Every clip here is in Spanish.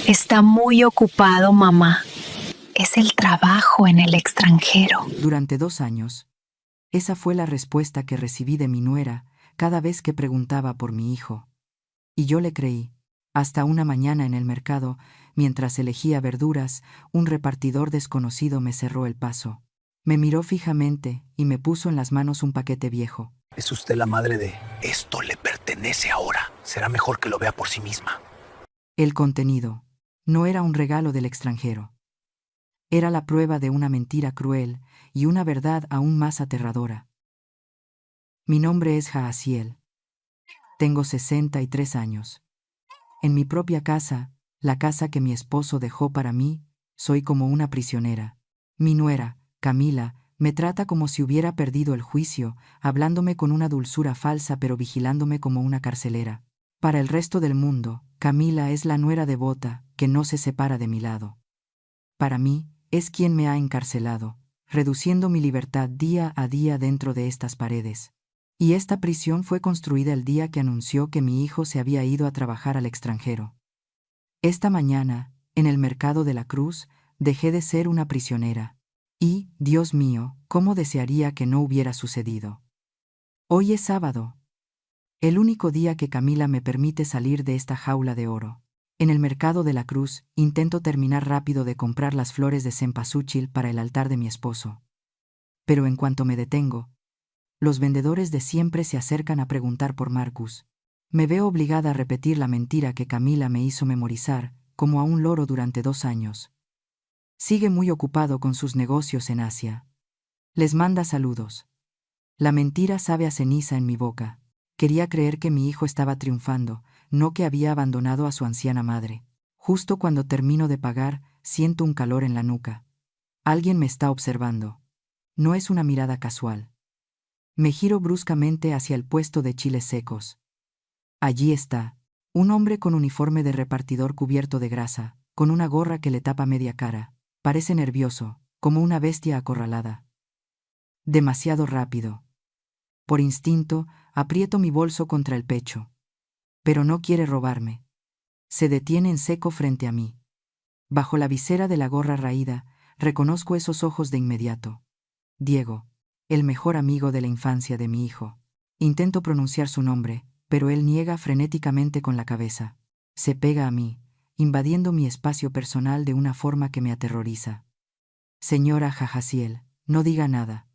Está muy ocupado, mamá. Es el trabajo en el extranjero. Durante 2 años, esa fue la respuesta que recibí de mi nuera cada vez que preguntaba por mi hijo. Y yo le creí. Hasta una mañana en el mercado, mientras elegía verduras, un repartidor desconocido me cerró el paso. Me miró fijamente y me puso en las manos un paquete viejo. Es usted la madre de... Esto le pertenece ahora. Será mejor que lo vea por sí misma. El contenido no era un regalo del extranjero. Era la prueba de una mentira cruel y una verdad aún más aterradora. Mi nombre es Jahaziel. Tengo 63 años. En mi propia casa, la casa que mi esposo dejó para mí, soy como una prisionera. Mi nuera, Camila, me trata como si hubiera perdido el juicio, hablándome con una dulzura falsa pero vigilándome como una carcelera. Para el resto del mundo, Camila es la nuera devota que no se separa de mi lado. Para mí, es quien me ha encarcelado, reduciendo mi libertad día a día dentro de estas paredes. Y esta prisión fue construida el día que anunció que mi hijo se había ido a trabajar al extranjero. Esta mañana, en el mercado de la Cruz, dejé de ser una prisionera. Y, Dios mío, cómo desearía que no hubiera sucedido. Hoy es sábado. El único día que Camila me permite salir de esta jaula de oro. En el mercado de la Cruz, intento terminar rápido de comprar las flores de cempasúchil para el altar de mi esposo. Pero en cuanto me detengo, los vendedores de siempre se acercan a preguntar por Marcus. Me veo obligada a repetir la mentira que Camila me hizo memorizar, como a un loro durante 2 años. Sigue muy ocupado con sus negocios en Asia. Les manda saludos. La mentira sabe a ceniza en mi boca. Quería creer que mi hijo estaba triunfando, no que había abandonado a su anciana madre. Justo cuando termino de pagar, siento un calor en la nuca. Alguien me está observando. No es una mirada casual. Me giro bruscamente hacia el puesto de chiles secos. Allí está, un hombre con uniforme de repartidor cubierto de grasa, con una gorra que le tapa media cara. Parece nervioso, como una bestia acorralada. Demasiado rápido. Por instinto, aprieto mi bolso contra el pecho. Pero no quiere robarme. Se detiene en seco frente a mí. Bajo la visera de la gorra raída, reconozco esos ojos de inmediato. Diego, el mejor amigo de la infancia de mi hijo. Intento pronunciar su nombre, pero él niega frenéticamente con la cabeza. Se pega a mí, invadiendo mi espacio personal de una forma que me aterroriza. Señora Jahaziel, no diga nada.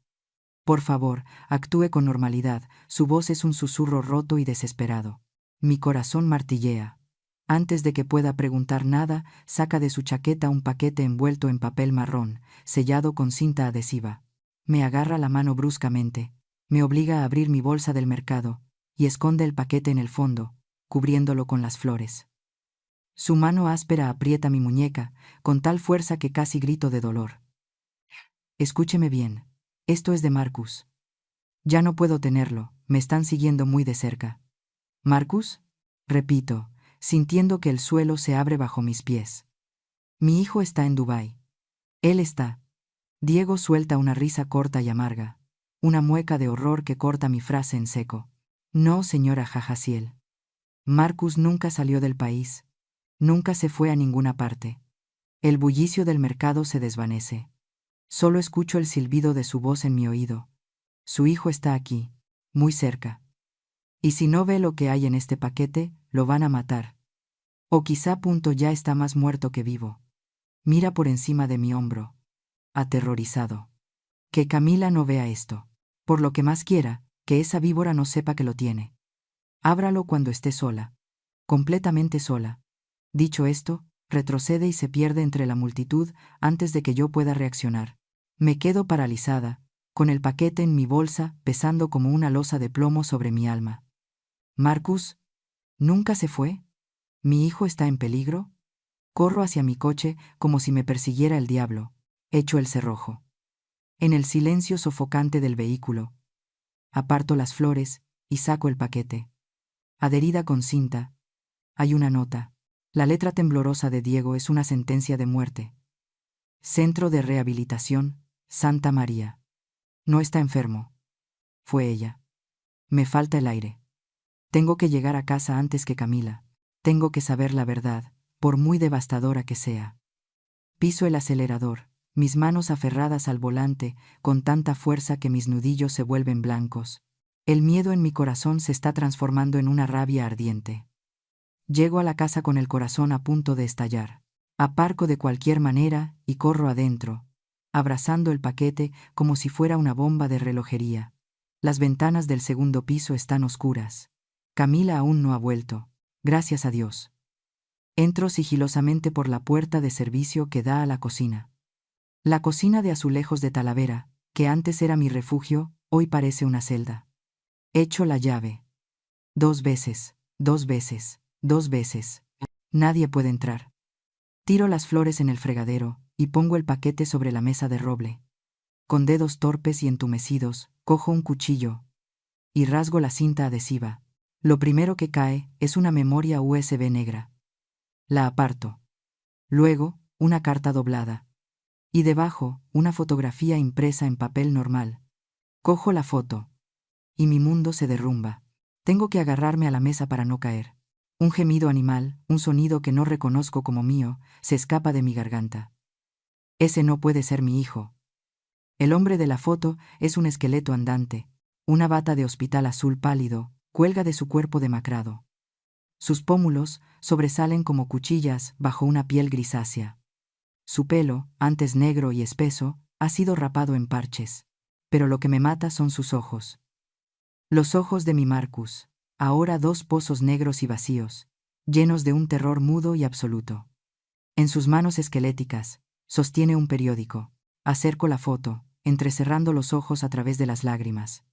Por favor, actúe con normalidad, su voz es un susurro roto y desesperado. Mi corazón martillea. Antes de que pueda preguntar nada, saca de su chaqueta un paquete envuelto en papel marrón, sellado con cinta adhesiva. Me agarra la mano bruscamente, me obliga a abrir mi bolsa del mercado, y esconde el paquete en el fondo, cubriéndolo con las flores. Su mano áspera aprieta mi muñeca, con tal fuerza que casi grito de dolor. Escúcheme bien, esto es de Marcus. Ya no puedo tenerlo, me están siguiendo muy de cerca. ¿Marcus? Repito, sintiendo que el suelo se abre bajo mis pies. Mi hijo está en Dubái. Él está. Diego suelta una risa corta y amarga, una mueca de horror que corta mi frase en seco. No, señora Jahaziel. Marcus nunca salió del país. Nunca se fue a ninguna parte. El bullicio del mercado se desvanece. Solo escucho el silbido de su voz en mi oído. Su hijo está aquí, muy cerca. Y si no ve lo que hay en este paquete, lo van a matar. O quizá ya está más muerto que vivo. Mira por encima de mi hombro, aterrorizado. Que Camila no vea esto. Por lo que más quiera, que esa víbora no sepa que lo tiene. Ábralo cuando esté sola. Completamente sola. Dicho esto, retrocede y se pierde entre la multitud antes de que yo pueda reaccionar. Me quedo paralizada, con el paquete en mi bolsa pesando como una losa de plomo sobre mi alma. ¿Marcus? ¿Nunca se fue? ¿Mi hijo está en peligro? Corro hacia mi coche como si me persiguiera el diablo. Echo el cerrojo. En el silencio sofocante del vehículo, aparto las flores y saco el paquete. Adherida con cinta, hay una nota. La letra temblorosa de Diego es una sentencia de muerte. Centro de Rehabilitación, Santa María. No está enfermo. Fue ella. Me falta el aire. Tengo que llegar a casa antes que Camila. Tengo que saber la verdad, por muy devastadora que sea. Piso el acelerador, mis manos aferradas al volante, con tanta fuerza que mis nudillos se vuelven blancos. El miedo en mi corazón se está transformando en una rabia ardiente. Llego a la casa con el corazón a punto de estallar. Aparco de cualquier manera y corro adentro, abrazando el paquete como si fuera una bomba de relojería. Las ventanas del segundo piso están oscuras. Camila aún no ha vuelto. Gracias a Dios. Entro sigilosamente por la puerta de servicio que da a la cocina. La cocina de azulejos de Talavera, que antes era mi refugio, hoy parece una celda. Echo la llave. 2 veces, 2 veces, 2 veces. Nadie puede entrar. Tiro las flores en el fregadero y pongo el paquete sobre la mesa de roble. Con dedos torpes y entumecidos, cojo un cuchillo y rasgo la cinta adhesiva. Lo primero que cae es una memoria USB negra. La aparto. Luego, una carta doblada. Y debajo, una fotografía impresa en papel normal. Cojo la foto. Y mi mundo se derrumba. Tengo que agarrarme a la mesa para no caer. Un gemido animal, un sonido que no reconozco como mío, se escapa de mi garganta. Ese no puede ser mi hijo. El hombre de la foto es un esqueleto andante. Una bata de hospital azul pálido cuelga de su cuerpo demacrado. Sus pómulos sobresalen como cuchillas bajo una piel grisácea. Su pelo, antes negro y espeso, ha sido rapado en parches. Pero lo que me mata son sus ojos. Los ojos de mi Marcus, ahora 2 pozos negros y vacíos, llenos de un terror mudo y absoluto. En sus manos esqueléticas, sostiene un periódico. Acerco la foto, entrecerrando los ojos a través de las lágrimas.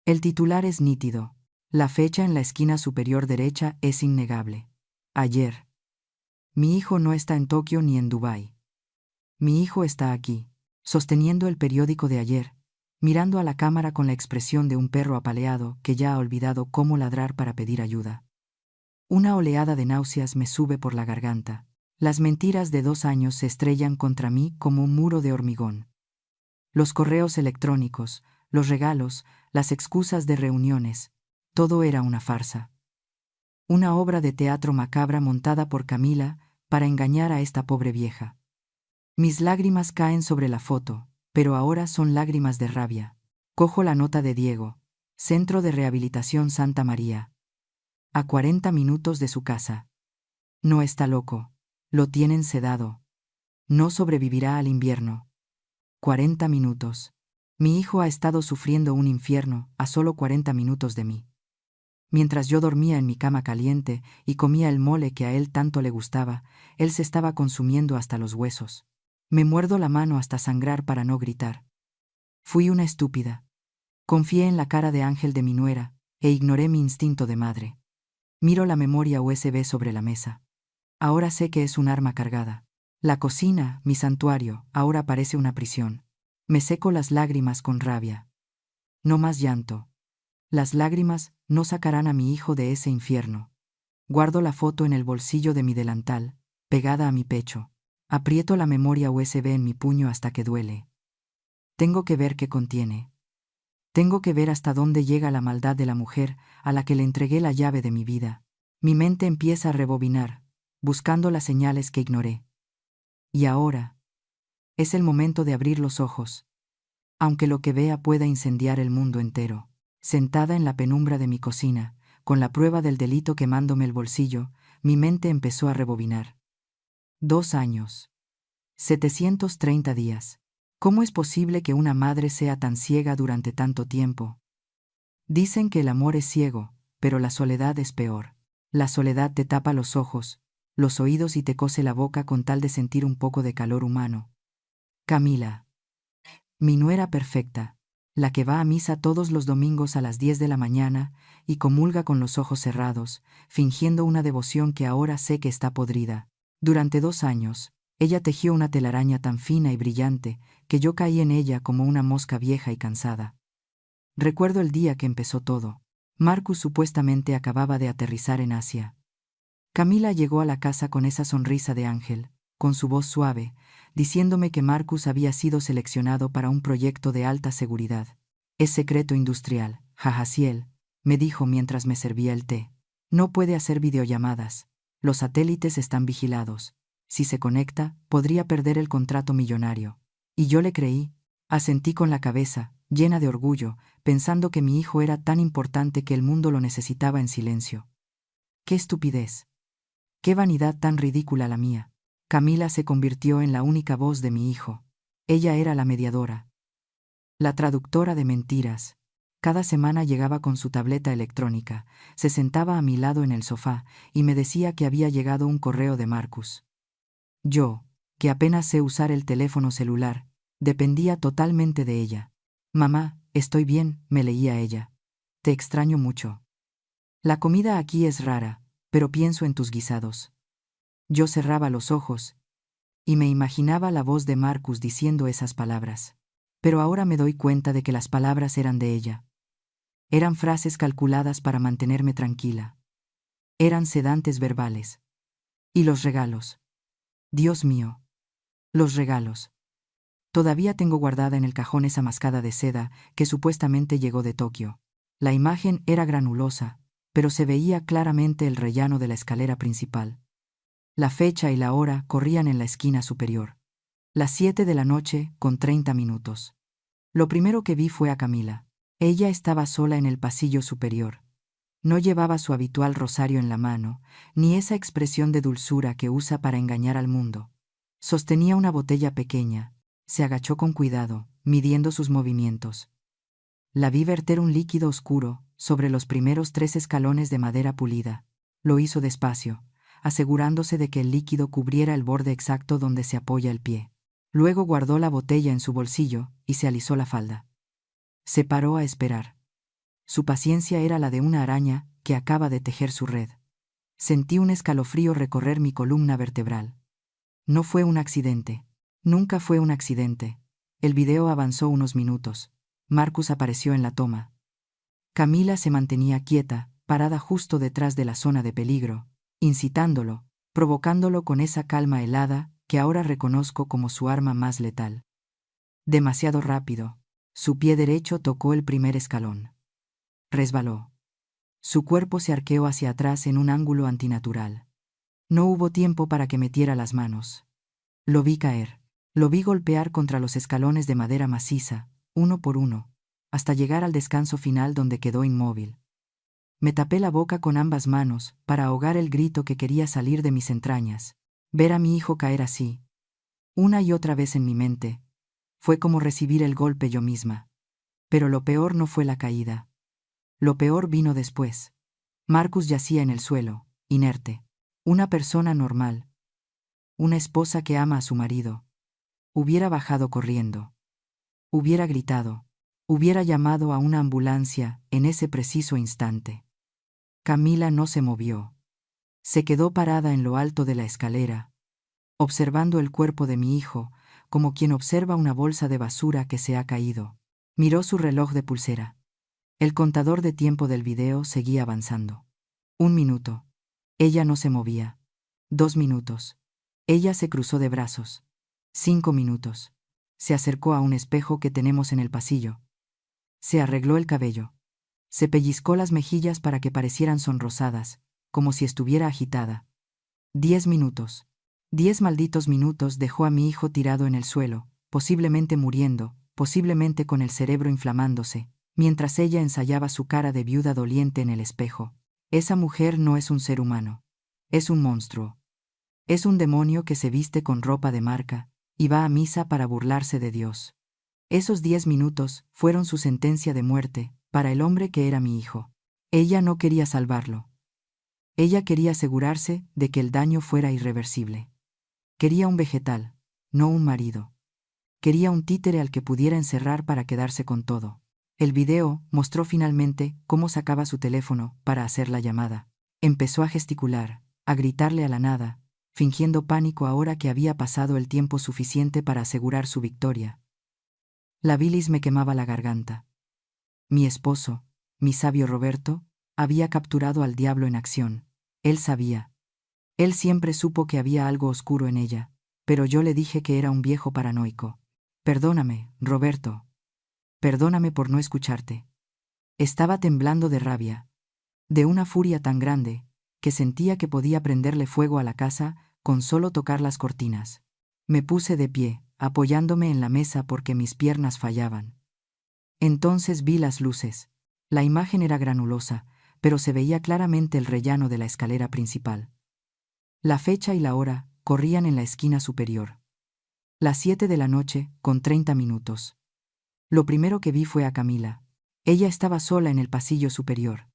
El titular es nítido. La fecha en la esquina superior derecha es innegable. Ayer. Mi hijo no está en Tokio ni en Dubái. Mi hijo está aquí, sosteniendo el periódico de ayer, mirando a la cámara con la expresión de un perro apaleado que ya ha olvidado cómo ladrar para pedir ayuda. Una oleada de náuseas me sube por la garganta. Las mentiras de 2 años se estrellan contra mí como un muro de hormigón. Los correos electrónicos, los regalos, las excusas de reuniones, todo era una farsa. Una obra de teatro macabra montada por Camila para engañar a esta pobre vieja. Mis lágrimas caen sobre la foto, pero ahora son lágrimas de rabia. Cojo la nota de Diego, Centro de Rehabilitación Santa María. A 40 minutos de su casa. No está loco. Lo tienen sedado. No sobrevivirá al invierno. 40 minutos. Mi hijo ha estado sufriendo un infierno a solo 40 minutos de mí. Mientras yo dormía en mi cama caliente y comía el mole que a él tanto le gustaba, él se estaba consumiendo hasta los huesos. Me muerdo la mano hasta sangrar para no gritar. Fui una estúpida. Confié en la cara de ángel de mi nuera e ignoré mi instinto de madre. Miro la memoria USB sobre la mesa. Ahora sé que es un arma cargada. La cocina, mi santuario, ahora parece una prisión. Me seco las lágrimas con rabia. No más llanto. Las lágrimas no sacarán a mi hijo de ese infierno. Guardo la foto en el bolsillo de mi delantal, pegada a mi pecho. Aprieto la memoria USB en mi puño hasta que duele. Tengo que ver qué contiene. Tengo que ver hasta dónde llega la maldad de la mujer a la que le entregué la llave de mi vida. Mi mente empieza a rebobinar, buscando las señales que ignoré. Y ahora es el momento de abrir los ojos. Aunque lo que vea pueda incendiar el mundo entero. Sentada en la penumbra de mi cocina, con la prueba del delito quemándome el bolsillo, mi mente empezó a rebobinar. 2 años. 730 días. ¿Cómo es posible que una madre sea tan ciega durante tanto tiempo? Dicen que el amor es ciego, pero la soledad es peor. La soledad te tapa los ojos, los oídos y te cose la boca con tal de sentir un poco de calor humano. Camila. Mi nuera perfecta, la que va a misa todos los domingos a las 10 de la mañana y comulga con los ojos cerrados, fingiendo una devoción que ahora sé que está podrida. Durante 2 años, ella tejió una telaraña tan fina y brillante que yo caí en ella como una mosca vieja y cansada. Recuerdo el día que empezó todo. Marcus supuestamente acababa de aterrizar en Asia. Camila llegó a la casa con esa sonrisa de ángel, con su voz suave, diciéndome que Marcus había sido seleccionado para un proyecto de alta seguridad. Es secreto industrial, Jajaciel, me dijo mientras me servía el té. No puede hacer videollamadas. Los satélites están vigilados. Si se conecta, podría perder el contrato millonario. Y yo le creí. Asentí con la cabeza, llena de orgullo, pensando que mi hijo era tan importante que el mundo lo necesitaba en silencio. ¡Qué estupidez! ¡Qué vanidad tan ridícula la mía! Camila se convirtió en la única voz de mi hijo. Ella era la mediadora, la traductora de mentiras. Cada semana llegaba con su tableta electrónica, se sentaba a mi lado en el sofá y me decía que había llegado un correo de Marcus. Yo, que apenas sé usar el teléfono celular, dependía totalmente de ella. Mamá, estoy bien, me leía ella. Te extraño mucho. La comida aquí es rara, pero pienso en tus guisados. Yo cerraba los ojos y me imaginaba la voz de Marcus diciendo esas palabras. Pero ahora me doy cuenta de que las palabras eran de ella. Eran frases calculadas para mantenerme tranquila. Eran sedantes verbales. Y los regalos. Dios mío. Los regalos. Todavía tengo guardada en el cajón esa mascada de seda que supuestamente llegó de Tokio. La imagen era granulosa, pero se veía claramente el rellano de la escalera principal. La fecha y la hora corrían en la esquina superior. Las 7 de la noche con 30 minutos. Lo primero que vi fue a Camila. Ella estaba sola en el pasillo superior. No llevaba su habitual rosario en la mano, ni esa expresión de dulzura que usa para engañar al mundo. Sostenía una botella pequeña. Se agachó con cuidado, midiendo sus movimientos. La vi verter un líquido oscuro sobre los primeros 3 escalones de madera pulida. Lo hizo despacio, asegurándose de que el líquido cubriera el borde exacto donde se apoya el pie. Luego guardó la botella en su bolsillo y se alisó la falda. Se paró a esperar. Su paciencia era la de una araña que acaba de tejer su red. Sentí un escalofrío recorrer mi columna vertebral. No fue un accidente. Nunca fue un accidente. El video avanzó unos minutos. Marcus apareció en la toma. Camila se mantenía quieta, parada justo detrás de la zona de peligro, incitándolo, provocándolo con esa calma helada que ahora reconozco como su arma más letal. Demasiado rápido. Su pie derecho tocó el primer escalón. Resbaló. Su cuerpo se arqueó hacia atrás en un ángulo antinatural. No hubo tiempo para que metiera las manos. Lo vi caer. Lo vi golpear contra los escalones de madera maciza, uno por uno, hasta llegar al descanso final donde quedó inmóvil. Me tapé la boca con ambas manos para ahogar el grito que quería salir de mis entrañas. Ver a mi hijo caer así, una y otra vez en mi mente, fue como recibir el golpe yo misma. Pero lo peor no fue la caída. Lo peor vino después. Marcus yacía en el suelo, inerte. Una persona normal. Una esposa que ama a su marido. Hubiera bajado corriendo. Hubiera gritado. Hubiera llamado a una ambulancia en ese preciso instante. Camila no se movió. Se quedó parada en lo alto de la escalera, observando el cuerpo de mi hijo, como quien observa una bolsa de basura que se ha caído. Miró su reloj de pulsera. El contador de tiempo del video seguía avanzando. 1 minuto. Ella no se movía. 2 minutos. Ella se cruzó de brazos. 5 minutos. Se acercó a un espejo que tenemos en el pasillo. Se arregló el cabello. Se pellizcó las mejillas para que parecieran sonrosadas, como si estuviera agitada. 10 minutos. 10 malditos minutos dejó a mi hijo tirado en el suelo, posiblemente muriendo, posiblemente con el cerebro inflamándose, mientras ella ensayaba su cara de viuda doliente en el espejo. Esa mujer no es un ser humano. Es un monstruo. Es un demonio que se viste con ropa de marca y va a misa para burlarse de Dios. Esos 10 minutos fueron su sentencia de muerte para el hombre que era mi hijo. Ella no quería salvarlo. Ella quería asegurarse de que el daño fuera irreversible. Quería un vegetal, no un marido. Quería un títere al que pudiera encerrar para quedarse con todo. El video mostró finalmente cómo sacaba su teléfono para hacer la llamada. Empezó a gesticular, a gritarle a la nada, fingiendo pánico ahora que había pasado el tiempo suficiente para asegurar su victoria. La bilis me quemaba la garganta. Mi esposo, mi sabio Roberto, había capturado al diablo en acción. Él sabía. Él siempre supo que había algo oscuro en ella, pero yo le dije que era un viejo paranoico. Perdóname, Roberto. Perdóname por no escucharte. Estaba temblando de rabia. De una furia tan grande, que sentía que podía prenderle fuego a la casa con solo tocar las cortinas. Me puse de pie, apoyándome en la mesa porque mis piernas fallaban. Entonces vi las luces. La imagen era granulosa, pero se veía claramente el rellano de la escalera principal. La fecha y la hora corrían en la esquina superior. Las 7 de la noche, con 30 minutos. Lo primero que vi fue a Camila. Ella estaba sola en el pasillo superior.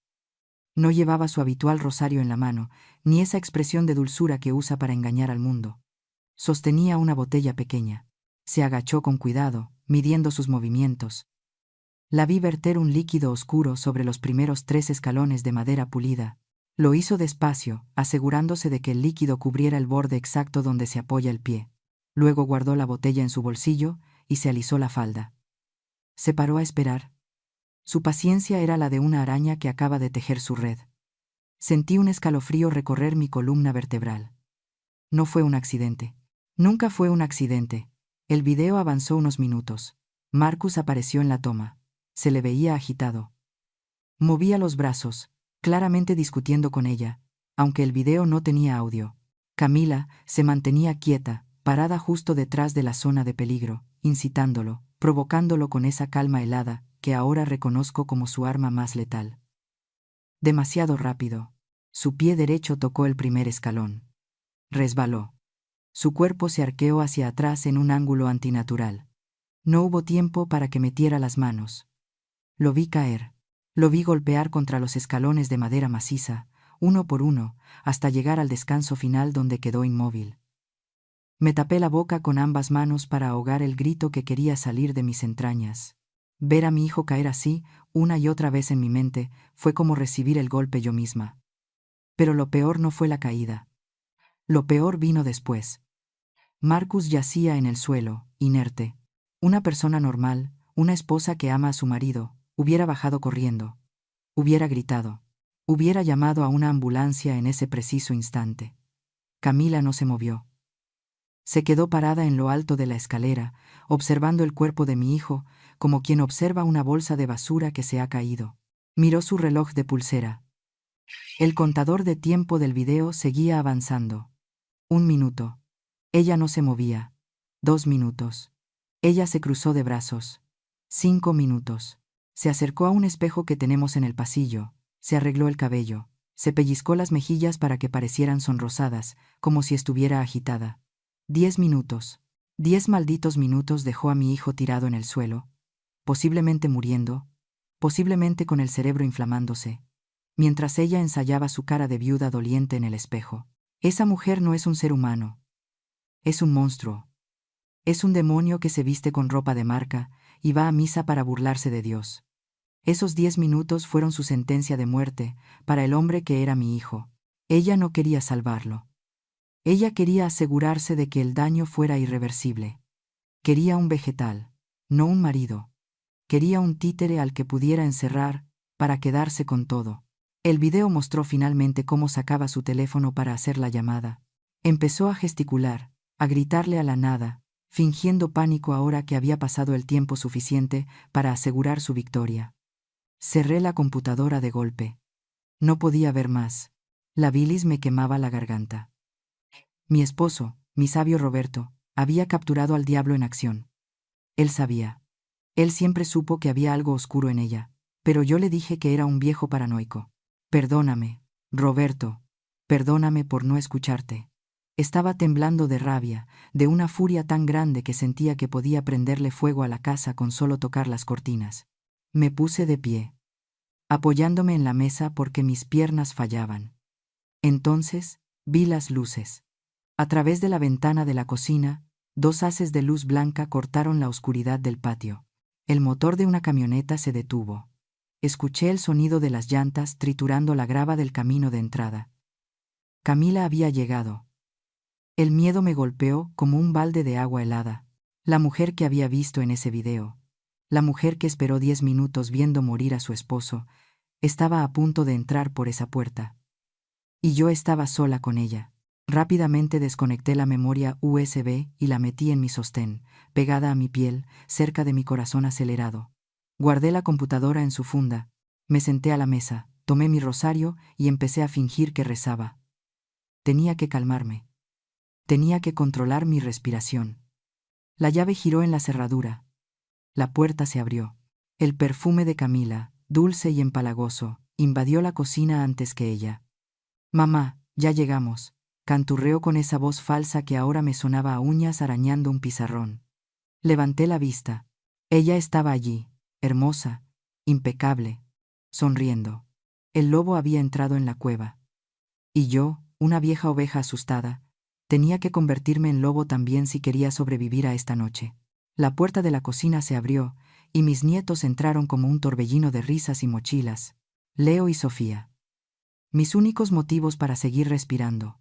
No llevaba su habitual rosario en la mano, ni esa expresión de dulzura que usa para engañar al mundo. Sostenía una botella pequeña. Se agachó con cuidado, midiendo sus movimientos. La vi verter un líquido oscuro sobre los primeros 3 escalones de madera pulida. Lo hizo despacio, asegurándose de que el líquido cubriera el borde exacto donde se apoya el pie. Luego guardó la botella en su bolsillo y se alisó la falda. Se paró a esperar. Su paciencia era la de una araña que acaba de tejer su red. Sentí un escalofrío recorrer mi columna vertebral. No fue un accidente. Nunca fue un accidente. El video avanzó unos minutos. Marcus apareció en la toma. Se le veía agitado. Movía los brazos, claramente discutiendo con ella, aunque el video no tenía audio. Camila se mantenía quieta, parada justo detrás de la zona de peligro, incitándolo, provocándolo con esa calma helada que ahora reconozco como su arma más letal. Demasiado rápido. Su pie derecho tocó el primer escalón. Resbaló. Su cuerpo se arqueó hacia atrás en un ángulo antinatural. No hubo tiempo para que metiera las manos. Lo vi caer. Lo vi golpear contra los escalones de madera maciza, uno por uno, hasta llegar al descanso final donde quedó inmóvil. Me tapé la boca con ambas manos para ahogar el grito que quería salir de mis entrañas. Ver a mi hijo caer así, una y otra vez en mi mente, fue como recibir el golpe yo misma. Pero lo peor no fue la caída. Lo peor vino después. Marcus yacía en el suelo, inerte. Una persona normal, una esposa que ama a su marido, hubiera bajado corriendo. Hubiera gritado. Hubiera llamado a una ambulancia en ese preciso instante. Camila no se movió. Se quedó parada en lo alto de la escalera, observando el cuerpo de mi hijo, como quien observa una bolsa de basura que se ha caído. Miró su reloj de pulsera. El contador de tiempo del video seguía avanzando. 1 minuto. Ella no se movía. 2 minutos. Ella se cruzó de brazos. 5 minutos. Se acercó a un espejo que tenemos en el pasillo, se arregló el cabello, se pellizcó las mejillas para que parecieran sonrosadas, como si estuviera agitada. 10 minutos. 10 malditos minutos dejó a mi hijo tirado en el suelo, posiblemente muriendo, posiblemente con el cerebro inflamándose, mientras ella ensayaba su cara de viuda doliente en el espejo. Esa mujer no es un ser humano. Es un monstruo. Es un demonio que se viste con ropa de marca y va a misa para burlarse de Dios. Esos 10 minutos fueron su sentencia de muerte para el hombre que era mi hijo. Ella no quería salvarlo. Ella quería asegurarse de que el daño fuera irreversible. Quería un vegetal, no un marido. Quería un títere al que pudiera encerrar para quedarse con todo. El video mostró finalmente cómo sacaba su teléfono para hacer la llamada. Empezó a gesticular, a gritarle a la nada, fingiendo pánico ahora que había pasado el tiempo suficiente para asegurar su victoria. Cerré la computadora de golpe. No podía ver más. La bilis me quemaba la garganta. Mi esposo, mi sabio Roberto, había capturado al diablo en acción. Él sabía. Él siempre supo que había algo oscuro en ella, pero yo le dije que era un viejo paranoico. Perdóname, Roberto, perdóname por no escucharte. Estaba temblando de rabia, de una furia tan grande que sentía que podía prenderle fuego a la casa con solo tocar las cortinas. Me puse de pie, apoyándome en la mesa porque mis piernas fallaban. Entonces, vi las luces. A través de la ventana de la cocina, 2 haces de luz blanca cortaron la oscuridad del patio. El motor de una camioneta se detuvo. Escuché el sonido de las llantas triturando la grava del camino de entrada. Camila había llegado. El miedo me golpeó como un balde de agua helada. La mujer que había visto en ese video, la mujer que esperó 10 minutos viendo morir a su esposo, estaba a punto de entrar por esa puerta. Y yo estaba sola con ella. Rápidamente desconecté la memoria USB y la metí en mi sostén, pegada a mi piel, cerca de mi corazón acelerado. Guardé la computadora en su funda, me senté a la mesa, Tomé mi rosario y empecé a fingir que rezaba. Tenía que calmarme. Tenía que controlar mi respiración. La llave giró en la cerradura. La puerta se abrió. El perfume de Camila, dulce y empalagoso, invadió la cocina antes que ella. «Mamá, ya llegamos», canturreó con esa voz falsa que ahora me sonaba a uñas arañando un pizarrón. Levanté la vista. Ella estaba allí, hermosa, impecable, sonriendo. El lobo había entrado en la cueva. Y yo, una vieja oveja asustada, tenía que convertirme en lobo también si quería sobrevivir a esta noche. La puerta de la cocina se abrió, y mis nietos entraron como un torbellino de risas y mochilas. Leo y Sofía. Mis únicos motivos para seguir respirando.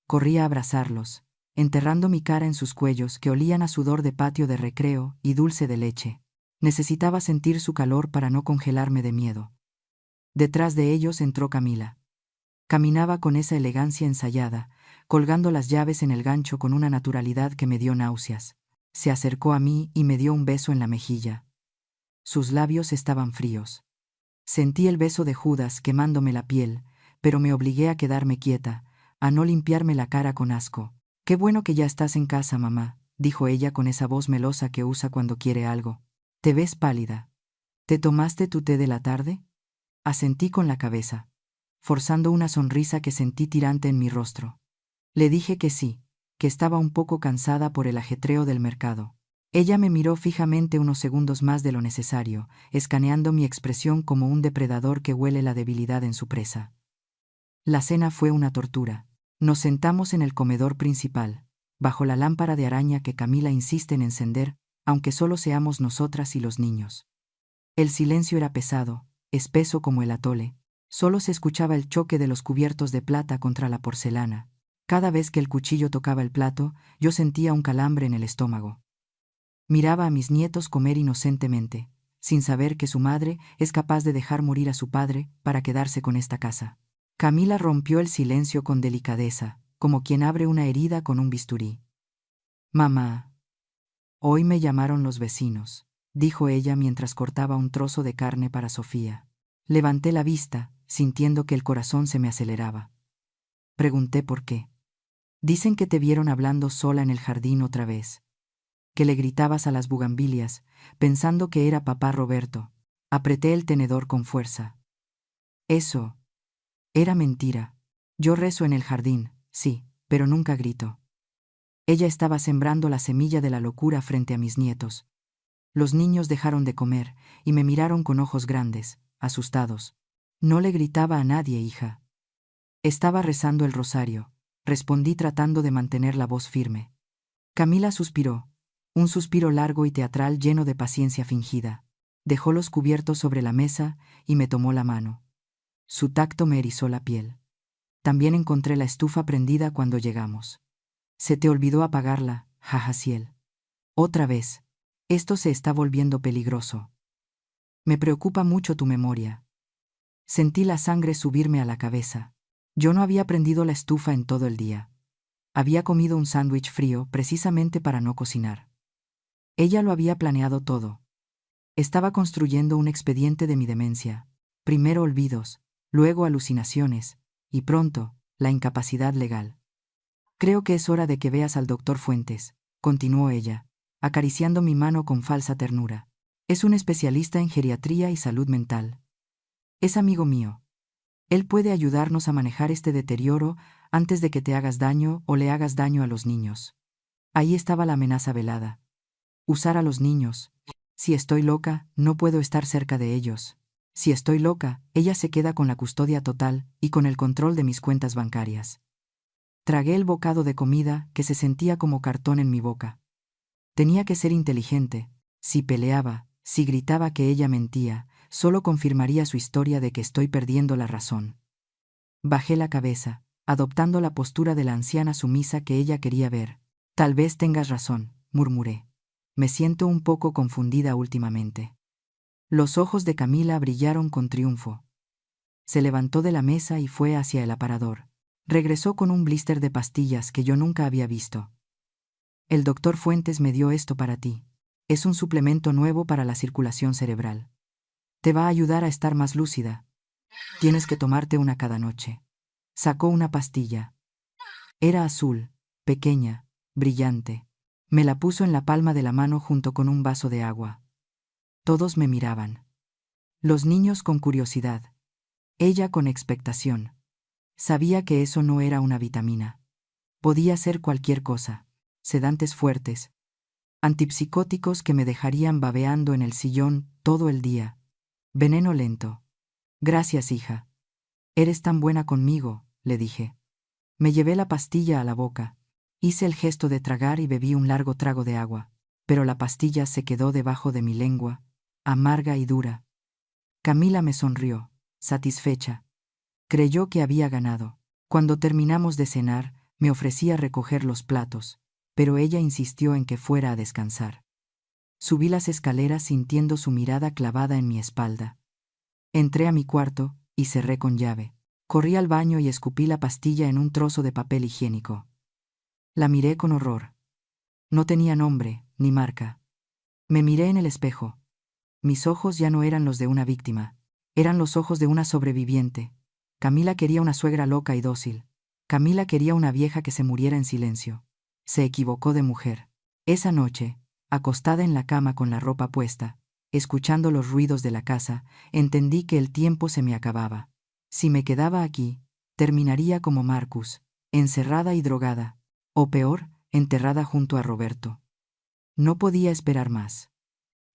Corrí a abrazarlos, enterrando mi cara en sus cuellos que olían a sudor de patio de recreo y dulce de leche. Necesitaba sentir su calor para no congelarme de miedo. Detrás de ellos entró Camila. Caminaba con esa elegancia ensayada, colgando las llaves en el gancho con una naturalidad que me dio náuseas. Se acercó a mí y me dio un beso en la mejilla. Sus labios estaban fríos. Sentí el beso de Judas quemándome la piel, pero me obligué a quedarme quieta, a no limpiarme la cara con asco. «Qué bueno que ya estás en casa, mamá», dijo ella con esa voz melosa que usa cuando quiere algo. «Te ves pálida. ¿Te tomaste tu té de la tarde?» Asentí con la cabeza, forzando una sonrisa que sentí tirante en mi rostro. Le dije que sí, que estaba un poco cansada por el ajetreo del mercado. Ella me miró fijamente unos segundos más de lo necesario, escaneando mi expresión como un depredador que huele la debilidad en su presa. La cena fue una tortura. Nos sentamos en el comedor principal, bajo la lámpara de araña que Camila insiste en encender, aunque solo seamos nosotras y los niños. El silencio era pesado, espeso como el atole. Solo se escuchaba el choque de los cubiertos de plata contra la porcelana. Cada vez que el cuchillo tocaba el plato, yo sentía un calambre en el estómago. Miraba a mis nietos comer inocentemente, sin saber que su madre es capaz de dejar morir a su padre para quedarse con esta casa. Camila rompió el silencio con delicadeza, como quien abre una herida con un bisturí. «Mamá, hoy me llamaron los vecinos», dijo ella mientras cortaba un trozo de carne para Sofía. Levanté la vista, sintiendo que el corazón se me aceleraba. Pregunté por qué. «Dicen que te vieron hablando sola en el jardín otra vez. Que le gritabas a las bugambilias, pensando que era papá Roberto». Apreté el tenedor con fuerza. «Eso era mentira. Yo rezo en el jardín, sí, pero nunca grito». Ella estaba sembrando la semilla de la locura frente a mis nietos. Los niños dejaron de comer y me miraron con ojos grandes, asustados. «No le gritaba a nadie, hija. Estaba rezando el rosario», respondí tratando de mantener la voz firme. Camila suspiró, un suspiro largo y teatral lleno de paciencia fingida. Dejó los cubiertos sobre la mesa y me tomó la mano. Su tacto me erizó la piel. También encontré la estufa prendida cuando llegamos. «Se te olvidó apagarla, Jajaciel. Otra vez. Esto se está volviendo peligroso. Me preocupa mucho tu memoria». Sentí la sangre subirme a la cabeza. Yo no había prendido la estufa en todo el día. Había comido un sándwich frío precisamente para no cocinar. Ella lo había planeado todo. Estaba construyendo un expediente de mi demencia. Primero olvidos, luego alucinaciones, y pronto, la incapacidad legal. «Creo que es hora de que veas al doctor Fuentes», continuó ella, acariciando mi mano con falsa ternura. «Es un especialista en geriatría y salud mental. Es amigo mío. Él puede ayudarnos a manejar este deterioro antes de que te hagas daño o le hagas daño a los niños». Ahí estaba la amenaza velada. Usar a los niños. Si estoy loca, no puedo estar cerca de ellos. Si estoy loca, ella se queda con la custodia total y con el control de mis cuentas bancarias. Tragué el bocado de comida que se sentía como cartón en mi boca. Tenía que ser inteligente. Si peleaba, si gritaba que ella mentía, solo confirmaría su historia de que estoy perdiendo la razón. Bajé la cabeza, adoptando la postura de la anciana sumisa que ella quería ver. «Tal vez tengas razón», murmuré. «Me siento un poco confundida últimamente». Los ojos de Camila brillaron con triunfo. Se levantó de la mesa y fue hacia el aparador. Regresó con un blister de pastillas que yo nunca había visto. «El doctor Fuentes me dio esto para ti. Es un suplemento nuevo para la circulación cerebral. Te va a ayudar a estar más lúcida. Tienes que tomarte una cada noche. Sacó una pastilla. Era azul, pequeña, brillante. Me la puso en la palma de la mano junto con un vaso de agua. Todos me miraban. Los niños con curiosidad. Ella con expectación. Sabía que eso no era una vitamina. Podía ser cualquier cosa. Sedantes fuertes. Antipsicóticos que me dejarían babeando en el sillón todo el día. Veneno lento. Gracias, hija. Eres tan buena conmigo, le dije. Me llevé la pastilla a la boca. Hice el gesto de tragar y bebí un largo trago de agua, pero la pastilla se quedó debajo de mi lengua, amarga y dura. Camila me sonrió, satisfecha. Creyó que había ganado. Cuando terminamos de cenar, me ofrecía recoger los platos, pero ella insistió en que fuera a descansar. Subí las escaleras sintiendo su mirada clavada en mi espalda. Entré a mi cuarto y cerré con llave. Corrí al baño y escupí la pastilla en un trozo de papel higiénico. La miré con horror. No tenía nombre, ni marca. Me miré en el espejo. Mis ojos ya no eran los de una víctima. Eran los ojos de una sobreviviente. Camila quería una suegra loca y dócil. Camila quería una vieja que se muriera en silencio. Se equivocó de mujer. Esa noche, acostada en la cama con la ropa puesta, escuchando los ruidos de la casa, entendí que el tiempo se me acababa. Si me quedaba aquí, terminaría como Marcus, encerrada y drogada, o peor, enterrada junto a Roberto. No podía esperar más.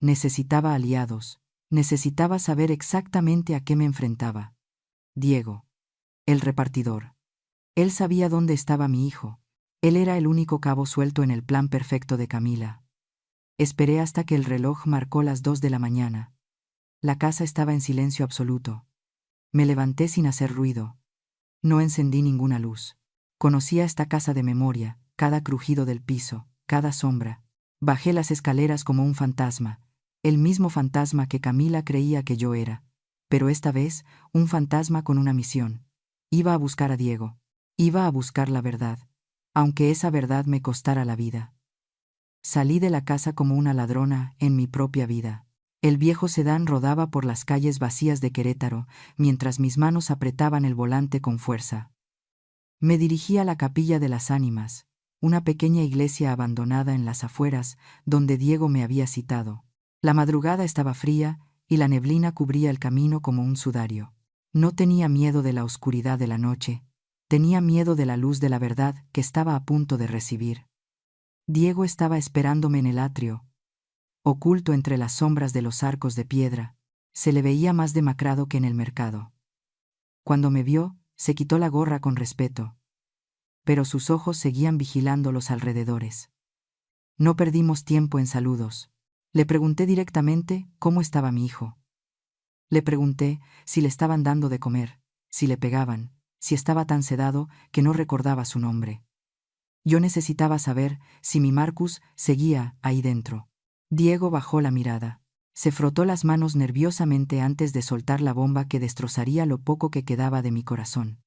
Necesitaba aliados, necesitaba saber exactamente a qué me enfrentaba. Diego, el repartidor. Él sabía dónde estaba mi hijo. Él era el único cabo suelto en el plan perfecto de Camila. Esperé hasta que el reloj marcó las 2 de la mañana. La casa estaba en silencio absoluto. Me levanté sin hacer ruido. No encendí ninguna luz. Conocía esta casa de memoria, cada crujido del piso, cada sombra. Bajé las escaleras como un fantasma, el mismo fantasma que Camila creía que yo era, pero esta vez un fantasma con una misión. Iba a buscar a Diego. Iba a buscar la verdad, aunque esa verdad me costara la vida. Salí de la casa como una ladrona en mi propia vida. El viejo sedán rodaba por las calles vacías de Querétaro, mientras mis manos apretaban el volante con fuerza. Me dirigí a la Capilla de las Ánimas, una pequeña iglesia abandonada en las afueras, donde Diego me había citado. La madrugada estaba fría, y la neblina cubría el camino como un sudario. No tenía miedo de la oscuridad de la noche, tenía miedo de la luz de la verdad que estaba a punto de recibir. Diego estaba esperándome en el atrio, oculto entre las sombras de los arcos de piedra. Se le veía más demacrado que en el mercado. Cuando me vio, se quitó la gorra con respeto, pero sus ojos seguían vigilando los alrededores. No perdimos tiempo en saludos. Le pregunté directamente cómo estaba mi hijo. Le pregunté si le estaban dando de comer, si le pegaban, si estaba tan sedado que no recordaba su nombre. Yo necesitaba saber si mi Marcus seguía ahí dentro. Diego bajó la mirada. Se frotó las manos nerviosamente antes de soltar la bomba que destrozaría lo poco que quedaba de mi corazón.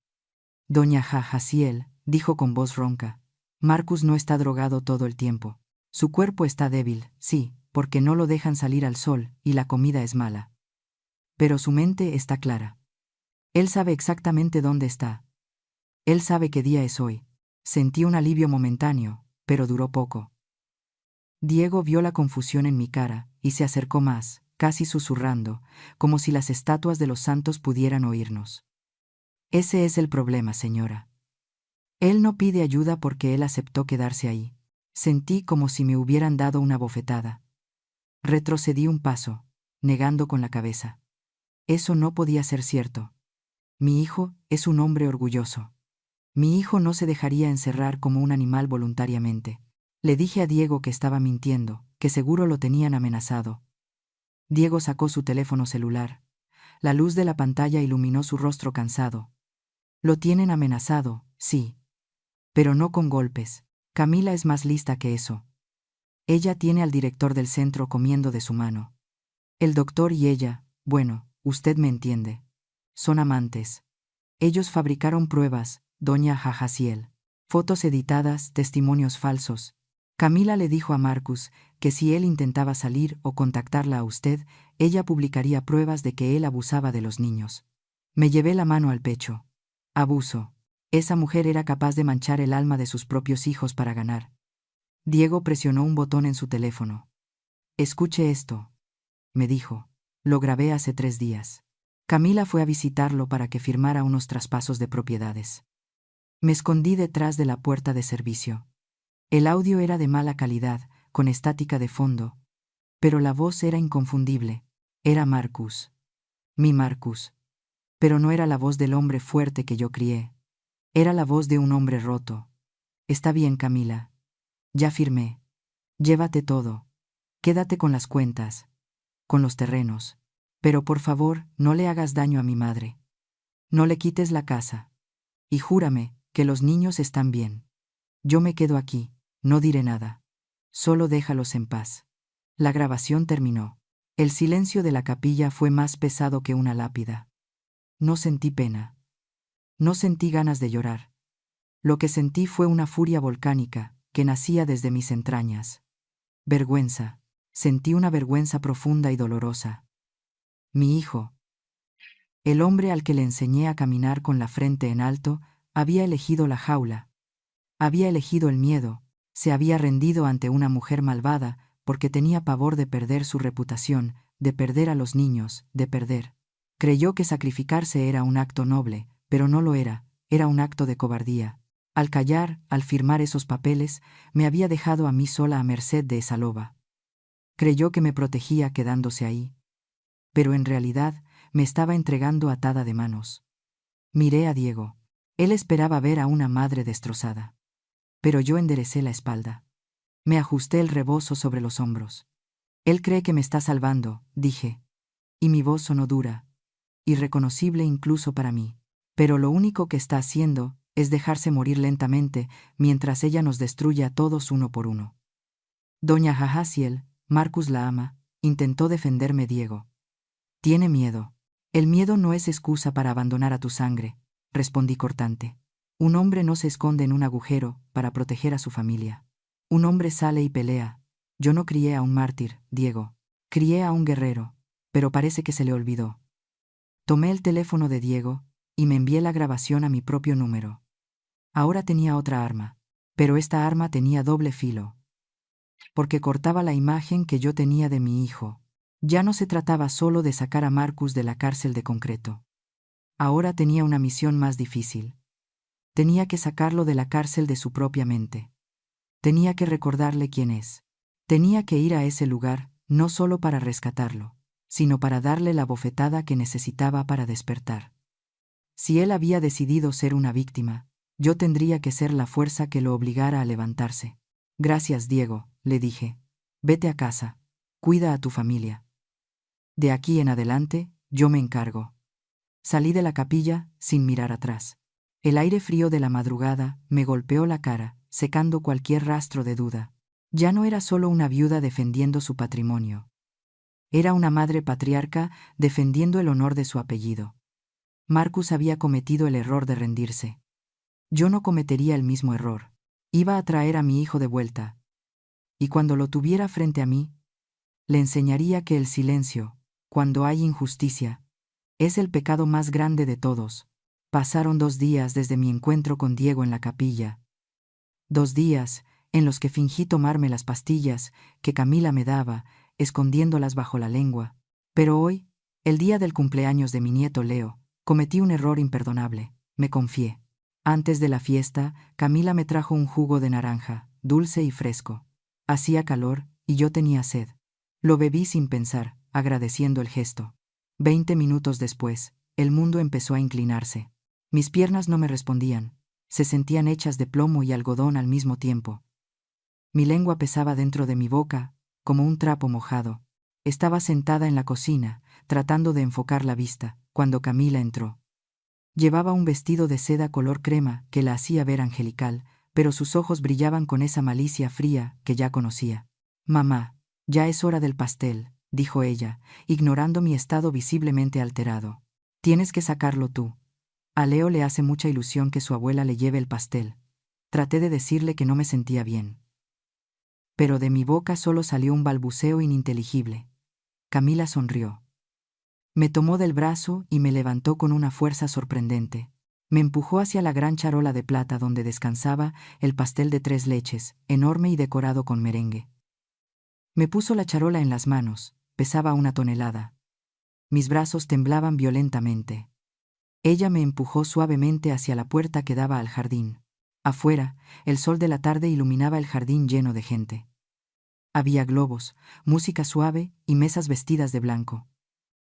Doña Jaciel, dijo con voz ronca, Marcus no está drogado todo el tiempo. Su cuerpo está débil, sí, porque no lo dejan salir al sol y la comida es mala. Pero su mente está clara. Él sabe exactamente dónde está. Él sabe qué día es hoy. Sentí un alivio momentáneo, pero duró poco. Diego vio la confusión en mi cara y se acercó más, casi susurrando, como si las estatuas de los santos pudieran oírnos. Ese es el problema, señora. Él no pide ayuda porque él aceptó quedarse ahí. Sentí como si me hubieran dado una bofetada. Retrocedí un paso, negando con la cabeza. Eso no podía ser cierto. Mi hijo es un hombre orgulloso. Mi hijo no se dejaría encerrar como un animal voluntariamente. Le dije a Diego que estaba mintiendo, que seguro lo tenían amenazado. Diego sacó su teléfono celular. La luz de la pantalla iluminó su rostro cansado. Lo tienen amenazado, sí. Pero no con golpes. Camila es más lista que eso. Ella tiene al director del centro comiendo de su mano. El doctor y ella, bueno, usted me entiende. Son amantes. Ellos fabricaron pruebas, doña Jaciel. Fotos editadas, testimonios falsos. Camila le dijo a Marcus que si él intentaba salir o contactarla a usted, ella publicaría pruebas de que él abusaba de los niños. Me llevé la mano al pecho. Abuso. Esa mujer era capaz de manchar el alma de sus propios hijos para ganar. Diego presionó un botón en su teléfono. Escuche esto, me dijo. Lo grabé hace 3 días. Camila fue a visitarlo para que firmara unos traspasos de propiedades. Me escondí detrás de la puerta de servicio. El audio era de mala calidad, con estática de fondo, pero la voz era inconfundible. Era Marcus. Mi Marcus. Pero no era la voz del hombre fuerte que yo crié. Era la voz de un hombre roto. Está bien, Camila. Ya firmé. Llévate todo. Quédate con las cuentas, con los terrenos. Pero por favor, no le hagas daño a mi madre. No le quites la casa. Y júrame que los niños están bien. Yo me quedo aquí, no diré nada. Solo déjalos en paz. La grabación terminó. El silencio de la capilla fue más pesado que una lápida. No sentí pena. No sentí ganas de llorar. Lo que sentí fue una furia volcánica que nacía desde mis entrañas. Vergüenza. Sentí una vergüenza profunda y dolorosa. Mi hijo, el hombre al que le enseñé a caminar con la frente en alto, había elegido la jaula. Había elegido el miedo, se había rendido ante una mujer malvada porque tenía pavor de perder su reputación, de perder a los niños, de perder. Creyó que sacrificarse era un acto noble, pero no lo era, era un acto de cobardía. Al callar, al firmar esos papeles, me había dejado a mí sola a merced de esa loba. Creyó que me protegía quedándose ahí. Pero en realidad me estaba entregando atada de manos. Miré a Diego. Él esperaba ver a una madre destrozada. Pero yo enderecé la espalda. Me ajusté el rebozo sobre los hombros. Él cree que me está salvando, dije. Y mi voz sonó dura, irreconocible incluso para mí. Pero lo único que está haciendo es dejarse morir lentamente mientras ella nos destruye a todos uno por uno. Doña Jahaziel, Marcus la ama, intentó defenderme Diego. Tiene miedo. El miedo no es excusa para abandonar a tu sangre, respondí cortante. Un hombre no se esconde en un agujero para proteger a su familia. Un hombre sale y pelea. Yo no crié a un mártir, Diego. Crié a un guerrero, pero parece que se le olvidó. Tomé el teléfono de Diego y me envié la grabación a mi propio número. Ahora tenía otra arma, pero esta arma tenía doble filo, porque cortaba la imagen que yo tenía de mi hijo. Ya no se trataba solo de sacar a Marcus de la cárcel de concreto. Ahora tenía una misión más difícil. Tenía que sacarlo de la cárcel de su propia mente. Tenía que recordarle quién es. Tenía que ir a ese lugar, no solo para rescatarlo, sino para darle la bofetada que necesitaba para despertar. Si él había decidido ser una víctima, yo tendría que ser la fuerza que lo obligara a levantarse. Gracias, Diego, le dije. Vete a casa. Cuida a tu familia. De aquí en adelante, yo me encargo. Salí de la capilla sin mirar atrás. El aire frío de la madrugada me golpeó la cara, secando cualquier rastro de duda. Ya no era solo una viuda defendiendo su patrimonio. Era una madre patriarca defendiendo el honor de su apellido. Marcus había cometido el error de rendirse. Yo no cometería el mismo error. Iba a traer a mi hijo de vuelta. Y cuando lo tuviera frente a mí, le enseñaría que el silencio, cuando hay injusticia, es el pecado más grande de todos. Pasaron 2 días desde mi encuentro con Diego en la capilla. 2 días en los que fingí tomarme las pastillas que Camila me daba, escondiéndolas bajo la lengua. Pero hoy, el día del cumpleaños de mi nieto Leo, cometí un error imperdonable. Me confié. Antes de la fiesta, Camila me trajo un jugo de naranja, dulce y fresco. Hacía calor y yo tenía sed. Lo bebí sin pensar, agradeciendo el gesto. 20 minutos después, el mundo empezó a inclinarse. Mis piernas no me respondían. Se sentían hechas de plomo y algodón al mismo tiempo. Mi lengua pesaba dentro de mi boca, como un trapo mojado. Estaba sentada en la cocina, tratando de enfocar la vista, cuando Camila entró. Llevaba un vestido de seda color crema que la hacía ver angelical, pero sus ojos brillaban con esa malicia fría que ya conocía. «Mamá, ya es hora del pastel», dijo ella, ignorando mi estado visiblemente alterado. «Tienes que sacarlo tú. A Leo le hace mucha ilusión que su abuela le lleve el pastel». Traté de decirle que no me sentía bien. Pero de mi boca solo salió un balbuceo ininteligible. Camila sonrió. Me tomó del brazo y me levantó con una fuerza sorprendente. Me empujó hacia la gran charola de plata donde descansaba el pastel de 3 leches, enorme y decorado con merengue. Me puso la charola en las manos, pesaba 1 tonelada. Mis brazos temblaban violentamente. Ella me empujó suavemente hacia la puerta que daba al jardín. Afuera, el sol de la tarde iluminaba el jardín lleno de gente. Había globos, música suave y mesas vestidas de blanco.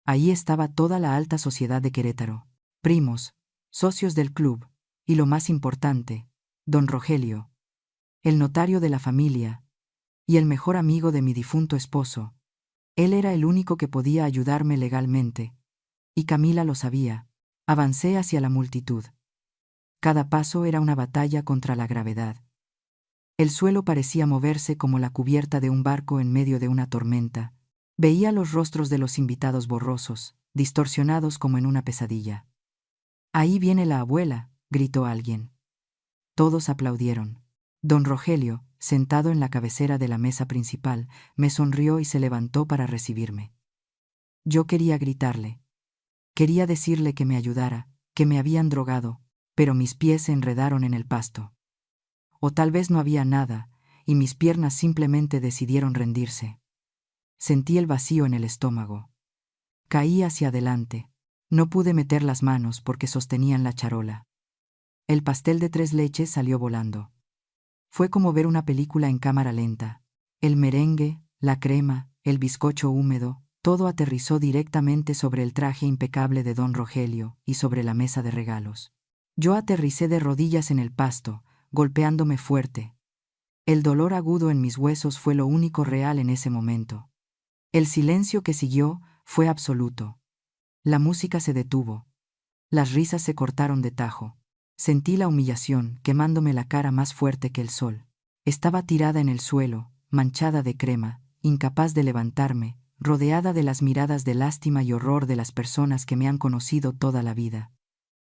Ahí estaba toda la alta sociedad de Querétaro, primos, socios del club, y lo más importante, don Rogelio, el notario de la familia, y el mejor amigo de mi difunto esposo. Él era el único que podía ayudarme legalmente, y Camila lo sabía. Avancé hacia la multitud. Cada paso era una batalla contra la gravedad. El suelo parecía moverse como la cubierta de un barco en medio de una tormenta. Veía los rostros de los invitados borrosos, distorsionados como en una pesadilla. «Ahí viene la abuela», gritó alguien. Todos aplaudieron. Don Rogelio, sentado en la cabecera de la mesa principal, me sonrió y se levantó para recibirme. Yo quería gritarle. Quería decirle que me ayudara, que me habían drogado, pero mis pies se enredaron en el pasto. O tal vez no había nada, y mis piernas simplemente decidieron rendirse. Sentí el vacío en el estómago. Caí hacia adelante. No pude meter las manos porque sostenían la charola. El pastel de 3 leches salió volando. Fue como ver una película en cámara lenta. El merengue, la crema, el bizcocho húmedo, todo aterrizó directamente sobre el traje impecable de don Rogelio y sobre la mesa de regalos. Yo aterricé de rodillas en el pasto, golpeándome fuerte. El dolor agudo en mis huesos fue lo único real en ese momento. El silencio que siguió fue absoluto. La música se detuvo. Las risas se cortaron de tajo. Sentí la humillación quemándome la cara más fuerte que el sol. Estaba tirada en el suelo, manchada de crema, incapaz de levantarme, rodeada de las miradas de lástima y horror de las personas que me han conocido toda la vida.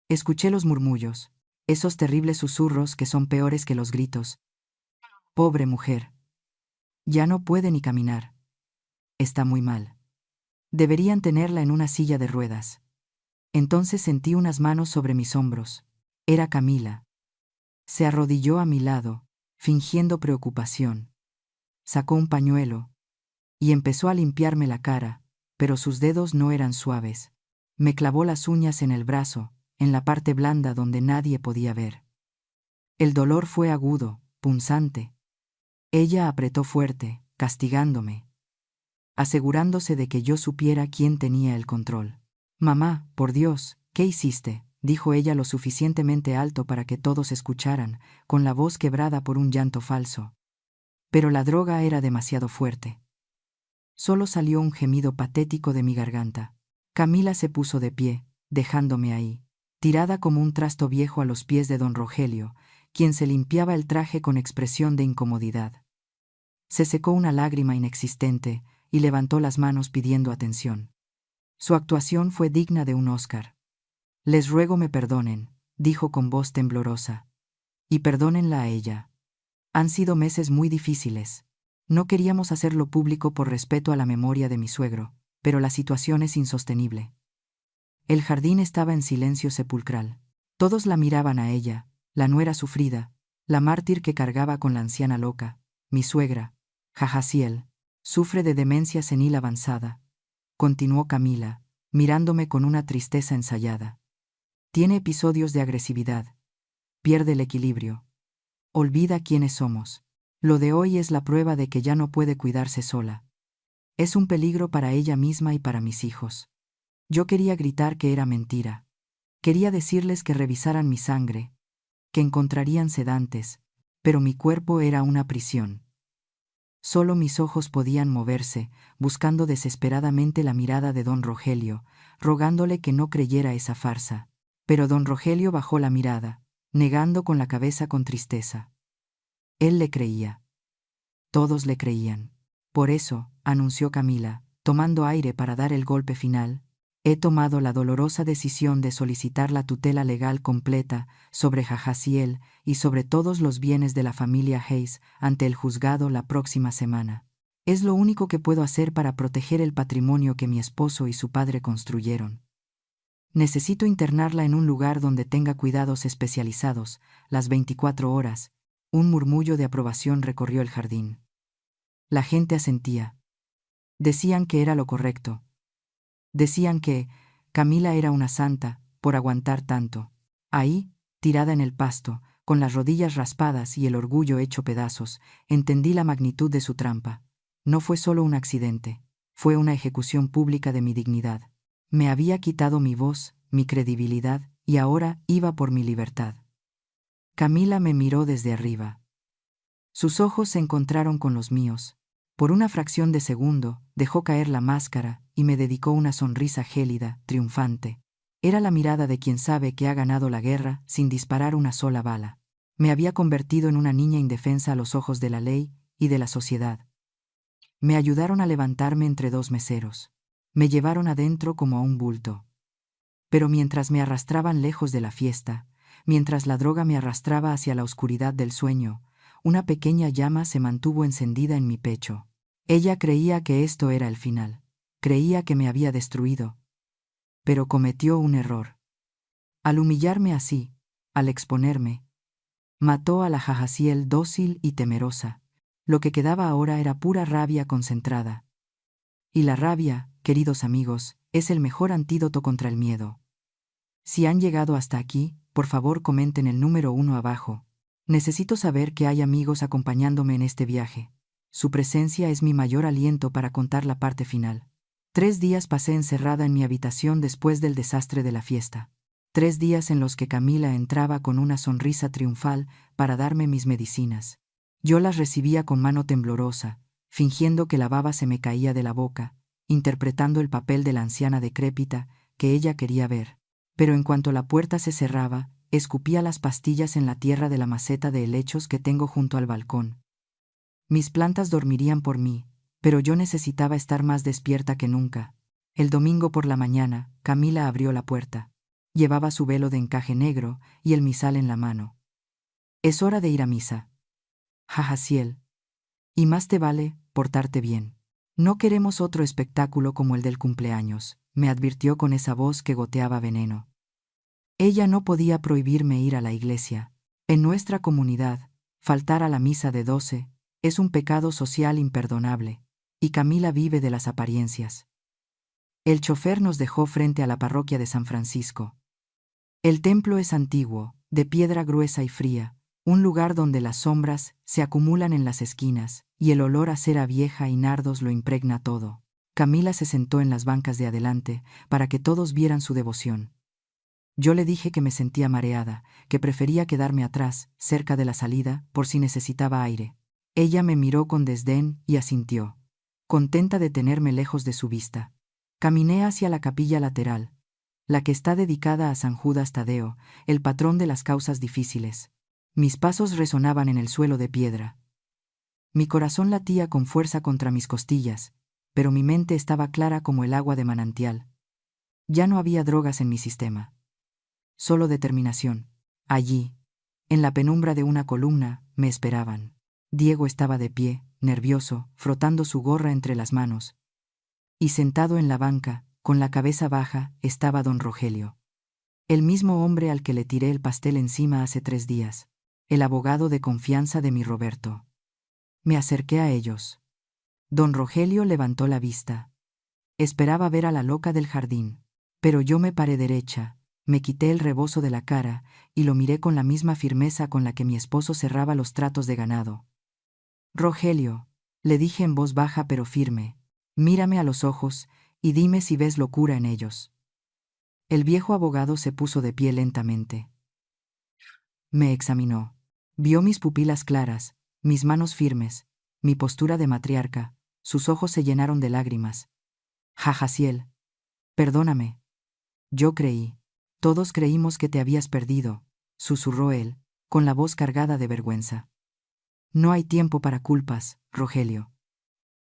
Escuché los murmullos, esos terribles susurros que son peores que los gritos. Pobre mujer. Ya no puede ni caminar. Está muy mal. Deberían tenerla en una silla de ruedas. Entonces sentí unas manos sobre mis hombros. Era Camila. Se arrodilló a mi lado, fingiendo preocupación. Sacó un pañuelo y empezó a limpiarme la cara, pero sus dedos no eran suaves. Me clavó las uñas en el brazo, en la parte blanda donde nadie podía ver. El dolor fue agudo, punzante. Ella apretó fuerte, castigándome, asegurándose de que yo supiera quién tenía el control. «Mamá, por Dios, ¿qué hiciste?», dijo ella lo suficientemente alto para que todos escucharan, con la voz quebrada por un llanto falso. Pero la droga era demasiado fuerte. Solo salió un gemido patético de mi garganta. Camila se puso de pie, dejándome ahí, tirada como un trasto viejo a los pies de don Rogelio, quien se limpiaba el traje con expresión de incomodidad. Se secó una lágrima inexistente y levantó las manos pidiendo atención. Su actuación fue digna de un Oscar. «Les ruego me perdonen», dijo con voz temblorosa. «Y perdónenla a ella. Han sido meses muy difíciles. No queríamos hacerlo público por respeto a la memoria de mi suegro, pero la situación es insostenible». El jardín estaba en silencio sepulcral. Todos la miraban a ella, la nuera sufrida, la mártir que cargaba con la anciana loca, mi suegra, Jajaciel, sufre de demencia senil avanzada. Continuó Camila, mirándome con una tristeza ensayada. Tiene episodios de agresividad. Pierde el equilibrio. Olvida quiénes somos. Lo de hoy es la prueba de que ya no puede cuidarse sola. Es un peligro para ella misma y para mis hijos. Yo quería gritar que era mentira. Quería decirles que revisaran mi sangre, que encontrarían sedantes, pero mi cuerpo era una prisión. Solo mis ojos podían moverse, buscando desesperadamente la mirada de don Rogelio, rogándole que no creyera esa farsa. Pero don Rogelio bajó la mirada, negando con la cabeza con tristeza. Él le creía. Todos le creían. Por eso, anunció Camila, tomando aire para dar el golpe final, he tomado la dolorosa decisión de solicitar la tutela legal completa sobre Jajaciel y sobre todos los bienes de la familia Hayes ante el juzgado la próxima semana. Es lo único que puedo hacer para proteger el patrimonio que mi esposo y su padre construyeron. Necesito internarla en un lugar donde tenga cuidados especializados, las 24 horas. Un murmullo de aprobación recorrió el jardín. La gente asentía. Decían que era lo correcto. Decían que Camila era una santa por aguantar tanto. Ahí, tirada en el pasto, con las rodillas raspadas y el orgullo hecho pedazos, entendí la magnitud de su trampa. No fue solo un accidente, fue una ejecución pública de mi dignidad. Me había quitado mi voz, mi credibilidad, y ahora iba por mi libertad. Camila me miró desde arriba. Sus ojos se encontraron con los míos. Por una fracción de segundo, dejó caer la máscara y me dedicó una sonrisa gélida, triunfante. Era la mirada de quien sabe que ha ganado la guerra sin disparar una sola bala. Me había convertido en una niña indefensa a los ojos de la ley y de la sociedad. Me ayudaron a levantarme entre dos meseros. Me llevaron adentro como a un bulto. Pero mientras me arrastraban lejos de la fiesta, mientras la droga me arrastraba hacia la oscuridad del sueño, una pequeña llama se mantuvo encendida en mi pecho. Ella creía que esto era el final. Creía que me había destruido. Pero cometió un error. Al humillarme así, al exponerme, mató a la Jahaziel dócil y temerosa. Lo que quedaba ahora era pura rabia concentrada. Y la rabia, queridos amigos, es el mejor antídoto contra el miedo. Si han llegado hasta aquí, por favor comenten el número 1 abajo. Necesito saber que hay amigos acompañándome en este viaje. Su presencia es mi mayor aliento para contar la parte final. 3 días pasé encerrada en mi habitación después del desastre de la fiesta. 3 días en los que Camila entraba con una sonrisa triunfal para darme mis medicinas. Yo las recibía con mano temblorosa, fingiendo que la baba se me caía de la boca, interpretando el papel de la anciana decrépita que ella quería ver. Pero en cuanto la puerta se cerraba, escupía las pastillas en la tierra de la maceta de helechos que tengo junto al balcón. Mis plantas dormirían por mí, pero yo necesitaba estar más despierta que nunca. El domingo por la mañana, Camila abrió la puerta. Llevaba su velo de encaje negro y el misal en la mano. «Es hora de ir a misa. Jahaziel. Y más te vale portarte bien. No queremos otro espectáculo como el del cumpleaños», me advirtió con esa voz que goteaba veneno. Ella no podía prohibirme ir a la iglesia. En nuestra comunidad, faltar a la misa de 12 es un pecado social imperdonable, y Camila vive de las apariencias. El chofer nos dejó frente a la parroquia de San Francisco. El templo es antiguo, de piedra gruesa y fría, un lugar donde las sombras se acumulan en las esquinas, y el olor a cera vieja y nardos lo impregna todo. Camila se sentó en las bancas de adelante, para que todos vieran su devoción. Yo le dije que me sentía mareada, que prefería quedarme atrás, cerca de la salida, por si necesitaba aire. Ella me miró con desdén y asintió, contenta de tenerme lejos de su vista. Caminé hacia la capilla lateral, la que está dedicada a San Judas Tadeo, el patrón de las causas difíciles. Mis pasos resonaban en el suelo de piedra. Mi corazón latía con fuerza contra mis costillas, pero mi mente estaba clara como el agua de manantial. Ya no había drogas en mi sistema. Solo determinación. Allí, en la penumbra de una columna, me esperaban. Diego estaba de pie, nervioso, frotando su gorra entre las manos. Y sentado en la banca, con la cabeza baja, estaba don Rogelio. El mismo hombre al que le tiré el pastel encima hace 3 días. El abogado de confianza de mi Roberto. Me acerqué a ellos. Don Rogelio levantó la vista. Esperaba ver a la loca del jardín. Pero yo me paré derecha, me quité el rebozo de la cara y lo miré con la misma firmeza con la que mi esposo cerraba los tratos de ganado. «Rogelio», le dije en voz baja pero firme, «mírame a los ojos y dime si ves locura en ellos». El viejo abogado se puso de pie lentamente. Me examinó. Vio mis pupilas claras, mis manos firmes, mi postura de matriarca. Sus ojos se llenaron de lágrimas. «Jahaziel, perdóname. Yo creí. Todos creímos que te habías perdido», susurró él, con la voz cargada de vergüenza. «No hay tiempo para culpas, Rogelio.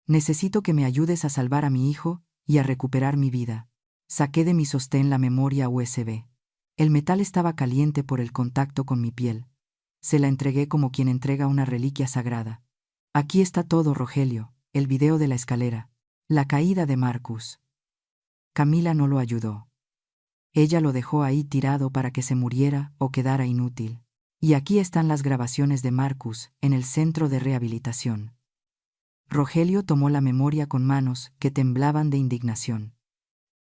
Necesito que me ayudes a salvar a mi hijo y a recuperar mi vida». Saqué de mi sostén la memoria USB. El metal estaba caliente por el contacto con mi piel. Se la entregué como quien entrega una reliquia sagrada. «Aquí está todo, Rogelio. el video de la escalera, la caída de Marcus. Camila no lo ayudó. Ella lo dejó ahí tirado para que se muriera o quedara inútil. Y aquí están las grabaciones de Marcus, en el centro de rehabilitación. Rogelio tomó la memoria con manos que temblaban de indignación.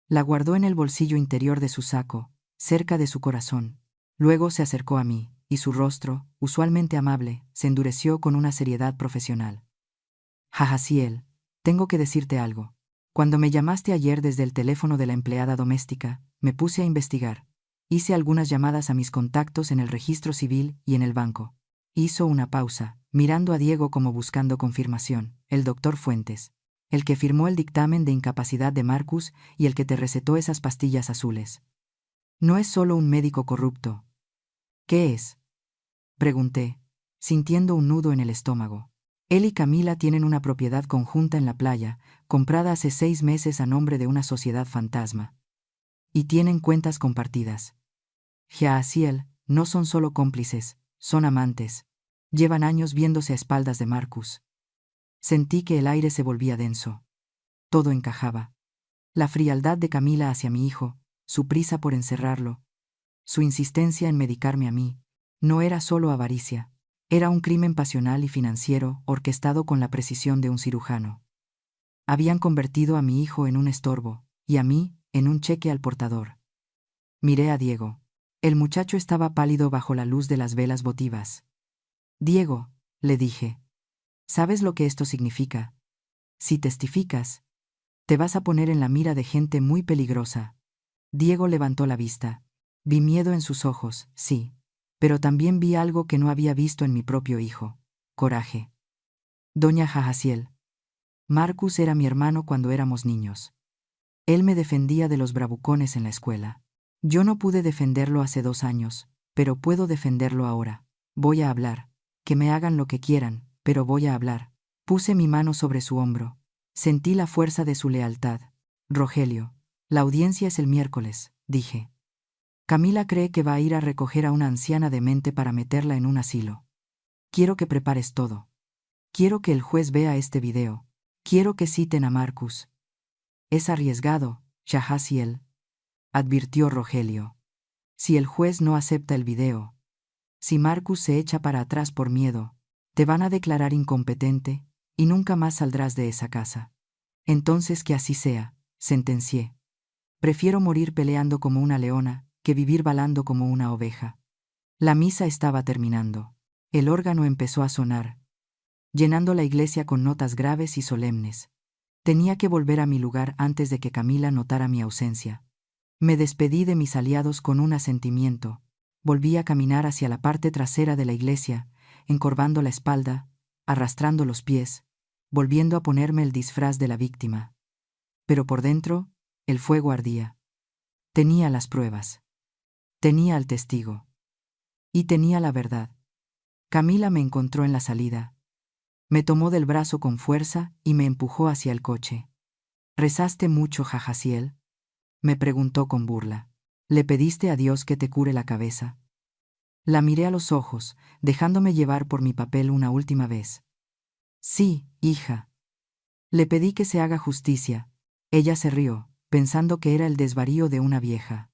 La guardó en el bolsillo interior de su saco, cerca de su corazón. Luego se acercó a mí, y su rostro, usualmente amable, se endureció con una seriedad profesional. Jahaziel, tengo que decirte algo. Cuando me llamaste ayer desde el teléfono de la empleada doméstica, me puse a investigar. Hice algunas llamadas a mis contactos en el registro civil y en el banco. Hizo una pausa, mirando a Diego como buscando confirmación. El doctor Fuentes, el que firmó el dictamen de incapacidad de Marcus y el que te recetó esas pastillas azules. No es solo un médico corrupto. ¿Qué es? Pregunté, sintiendo un nudo en el estómago. Él y Camila tienen una propiedad conjunta en la playa, comprada hace 6 meses a nombre de una sociedad fantasma. Y tienen cuentas compartidas. Jahaziel, no son solo cómplices, son amantes. Llevan años viéndose a espaldas de Marcus. Sentí que el aire se volvía denso. Todo encajaba. La frialdad de Camila hacia mi hijo, su prisa por encerrarlo, su insistencia en medicarme a mí, no era solo avaricia. Era un crimen pasional y financiero orquestado con la precisión de un cirujano. Habían convertido a mi hijo en un estorbo, y a mí en un cheque al portador. Miré a Diego. El muchacho estaba pálido bajo la luz de las velas votivas. Diego, le dije, ¿sabes lo que esto significa? Si testificas, te vas a poner en la mira de gente muy peligrosa. Diego levantó la vista. Vi miedo en sus ojos, sí, pero también vi algo que no había visto en mi propio hijo: coraje. Doña Jahaziel, Marcus era mi hermano cuando éramos niños. Él me defendía de los bravucones en la escuela. Yo no pude defenderlo hace 2 años, pero puedo defenderlo ahora. Voy a hablar. Que me hagan lo que quieran, pero voy a hablar. Puse mi mano sobre su hombro. Sentí la fuerza de su lealtad. Rogelio, la audiencia es el miércoles, dije. Camila cree que va a ir a recoger a una anciana demente para meterla en un asilo. Quiero que prepares todo. Quiero que el juez vea este video. Quiero que citen a Marcus. Es arriesgado, Jahaziel, advirtió Rogelio. Si el juez no acepta el video, si Marcus se echa para atrás por miedo, te van a declarar incompetente y nunca más saldrás de esa casa. Entonces que así sea, sentencié. Prefiero morir peleando como una leona que vivir balando como una oveja. La misa estaba terminando. El órgano empezó a sonar, llenando la iglesia con notas graves y solemnes. Tenía que volver a mi lugar antes de que Camila notara mi ausencia. Me despedí de mis aliados con un asentimiento. Volví a caminar hacia la parte trasera de la iglesia, encorvando la espalda, arrastrando los pies, volviendo a ponerme el disfraz de la víctima. Pero por dentro, el fuego ardía. Tenía las pruebas. Tenía al testigo. Y tenía la verdad. Camila me encontró en la salida. Me tomó del brazo con fuerza y me empujó hacia el coche. ¿Rezaste mucho, Jahaziel?, me preguntó con burla. ¿Le pediste a Dios que te cure la cabeza? La miré a los ojos, dejándome llevar por mi papel una última vez. Sí, hija. Le pedí que se haga justicia. Ella se rió, pensando que era el desvarío de una vieja.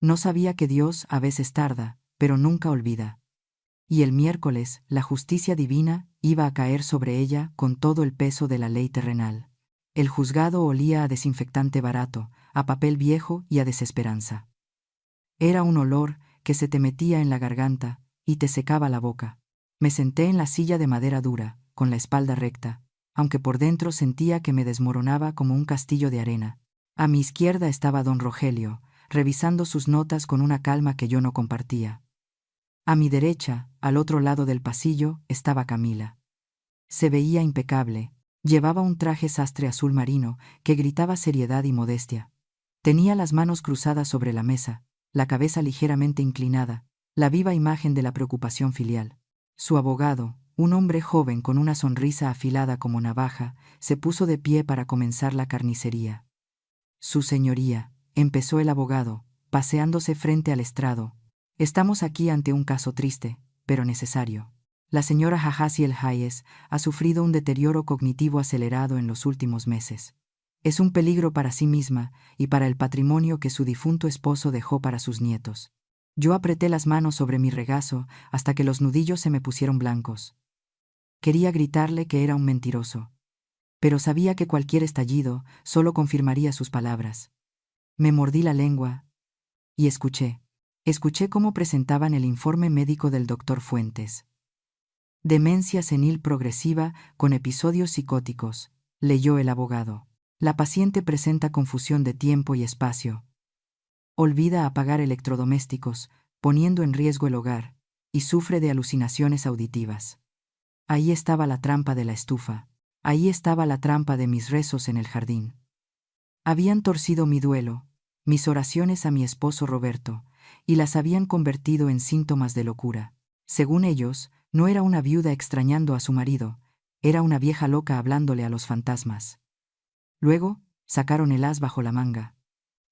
No sabía que Dios a veces tarda, pero nunca olvida. Y el miércoles, la justicia divina iba a caer sobre ella con todo el peso de la ley terrenal. El juzgado olía a desinfectante barato, a papel viejo y a desesperanza. Era un olor que se te metía en la garganta y te secaba la boca. Me senté en la silla de madera dura, con la espalda recta, aunque por dentro sentía que me desmoronaba como un castillo de arena. A mi izquierda estaba don Rogelio, revisando sus notas con una calma que yo no compartía. A mi derecha, al otro lado del pasillo, estaba Camila. Se veía impecable. Llevaba un traje sastre azul marino que gritaba seriedad y modestia. Tenía las manos cruzadas sobre la mesa, la cabeza ligeramente inclinada, la viva imagen de la preocupación filial. Su abogado, un hombre joven con una sonrisa afilada como navaja, se puso de pie para comenzar la carnicería. Su señoría, empezó el abogado, paseándose frente al estrado. Estamos aquí ante un caso triste, pero necesario. La señora Jahaziel Hayes ha sufrido un deterioro cognitivo acelerado en los últimos meses. Es un peligro para sí misma y para el patrimonio que su difunto esposo dejó para sus nietos. Yo apreté las manos sobre mi regazo hasta que los nudillos se me pusieron blancos. Quería gritarle que era un mentiroso, pero sabía que cualquier estallido solo confirmaría sus palabras. Me mordí la lengua y escuché. Escuché cómo presentaban el informe médico del doctor Fuentes. Demencia senil progresiva con episodios psicóticos, leyó el abogado. La paciente presenta confusión de tiempo y espacio. Olvida apagar electrodomésticos, poniendo en riesgo el hogar, y sufre de alucinaciones auditivas. Ahí estaba la trampa de la estufa. Ahí estaba la trampa de mis rezos en el jardín. Habían torcido mi duelo, mis oraciones a mi esposo Roberto, y las habían convertido en síntomas de locura. Según ellos, no era una viuda extrañando a su marido, era una vieja loca hablándole a los fantasmas. Luego, sacaron el as bajo la manga.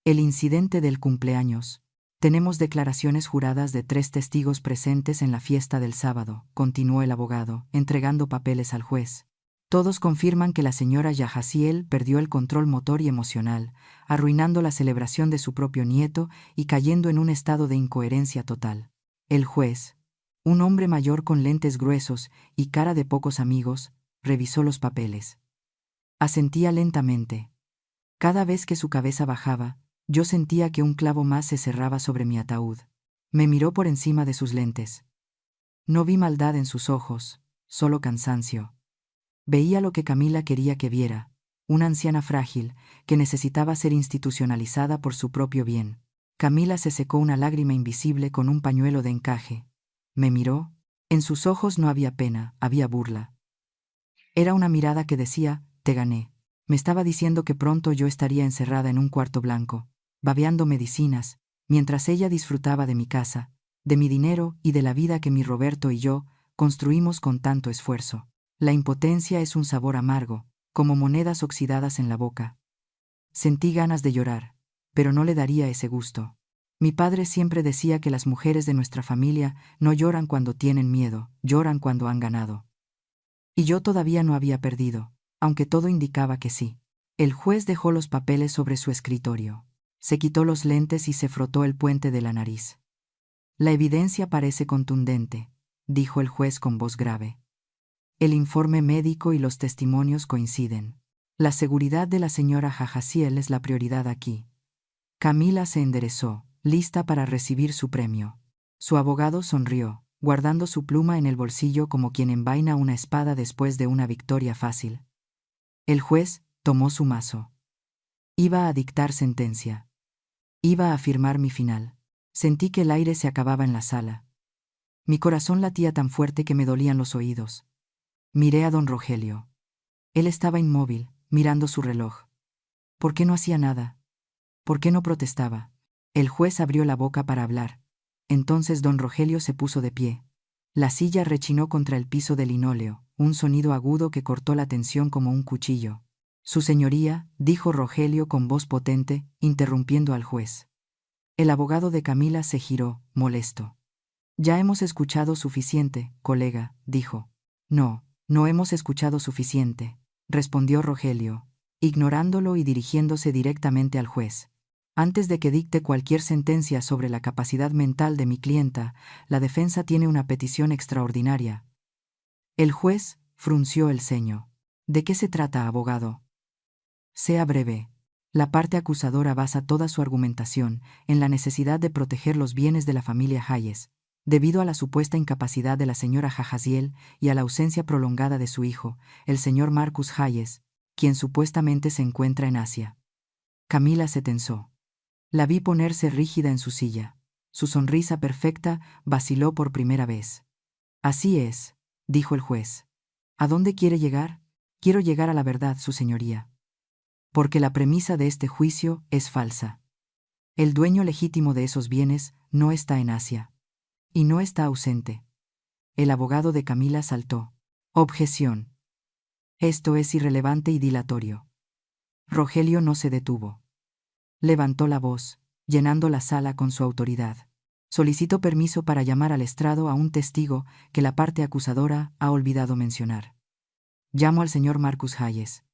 El incidente del cumpleaños. Tenemos declaraciones juradas de 3 testigos presentes en la fiesta del sábado, continuó el abogado, entregando papeles al juez. Todos confirman que la señora Jahaziel perdió el control motor y emocional, arruinando la celebración de su propio nieto y cayendo en un estado de incoherencia total. El juez, un hombre mayor con lentes gruesos y cara de pocos amigos, revisó los papeles. Asentía lentamente. Cada vez que su cabeza bajaba, yo sentía que un clavo más se cerraba sobre mi ataúd. Me miró por encima de sus lentes. No vi maldad en sus ojos, solo cansancio. Veía lo que Camila quería que viera, una anciana frágil que necesitaba ser institucionalizada por su propio bien. Camila se secó una lágrima invisible con un pañuelo de encaje. Me miró. En sus ojos no había pena, había burla. Era una mirada que decía, te gané. Me estaba diciendo que pronto yo estaría encerrada en un cuarto blanco, babeando medicinas, mientras ella disfrutaba de mi casa, de mi dinero y de la vida que mi Roberto y yo construimos con tanto esfuerzo. La impotencia es un sabor amargo, como monedas oxidadas en la boca. Sentí ganas de llorar, pero no le daría ese gusto. Mi padre siempre decía que las mujeres de nuestra familia no lloran cuando tienen miedo, lloran cuando han ganado. Y yo todavía no había perdido, aunque todo indicaba que sí. El juez dejó los papeles sobre su escritorio. Se quitó los lentes y se frotó el puente de la nariz. La evidencia parece contundente, dijo el juez con voz grave. El informe médico y los testimonios coinciden. La seguridad de la señora Jahaziel es la prioridad aquí. Camila se enderezó, lista para recibir su premio. Su abogado sonrió, guardando su pluma en el bolsillo como quien envaina una espada después de una victoria fácil. El juez tomó su mazo. Iba a dictar sentencia. Iba a firmar mi final. Sentí que el aire se acababa en la sala. Mi corazón latía tan fuerte que me dolían los oídos. Miré a don Rogelio. Él estaba inmóvil, mirando su reloj. ¿Por qué no hacía nada? ¿Por qué no protestaba? El juez abrió la boca para hablar. Entonces don Rogelio se puso de pie. La silla rechinó contra el piso de linóleo, un sonido agudo que cortó la tensión como un cuchillo. Su señoría, dijo Rogelio con voz potente, interrumpiendo al juez. El abogado de Camila se giró, molesto. Ya hemos escuchado suficiente, colega, dijo. No. No hemos escuchado suficiente, respondió Rogelio, ignorándolo y dirigiéndose directamente al juez. Antes de que dicte cualquier sentencia sobre la capacidad mental de mi clienta, la defensa tiene una petición extraordinaria. El juez frunció el ceño. ¿De qué se trata, abogado? Sea breve. La parte acusadora basa toda su argumentación en la necesidad de proteger los bienes de la familia Hayes, debido a la supuesta incapacidad de la señora Jahaziel y a la ausencia prolongada de su hijo, el señor Marcus Hayes, quien supuestamente se encuentra en Asia. Camila se tensó. La vi ponerse rígida en su silla. Su sonrisa perfecta vaciló por primera vez. Así es, dijo el juez. ¿A dónde quiere llegar? Quiero llegar a la verdad, su señoría. Porque la premisa de este juicio es falsa. El dueño legítimo de esos bienes no está en Asia. Y no está ausente. El abogado de Camila saltó. Objeción. Esto es irrelevante y dilatorio. Rogelio no se detuvo. Levantó la voz, llenando la sala con su autoridad. Solicito permiso para llamar al estrado a un testigo que la parte acusadora ha olvidado mencionar. Llamo al señor Marcus Hayes.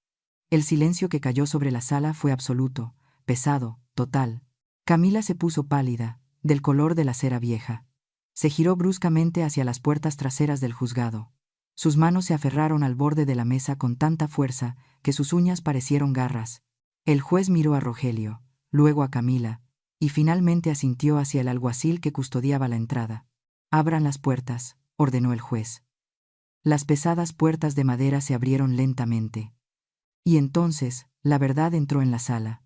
El silencio que cayó sobre la sala fue absoluto, pesado, total. Camila se puso pálida, del color de la cera vieja. Se giró bruscamente hacia las puertas traseras del juzgado. Sus manos se aferraron al borde de la mesa con tanta fuerza que sus uñas parecieron garras. El juez miró a Rogelio, luego a Camila, y finalmente asintió hacia el alguacil que custodiaba la entrada. «Abran las puertas», ordenó el juez. Las pesadas puertas de madera se abrieron lentamente. Y entonces, la verdad entró en la sala.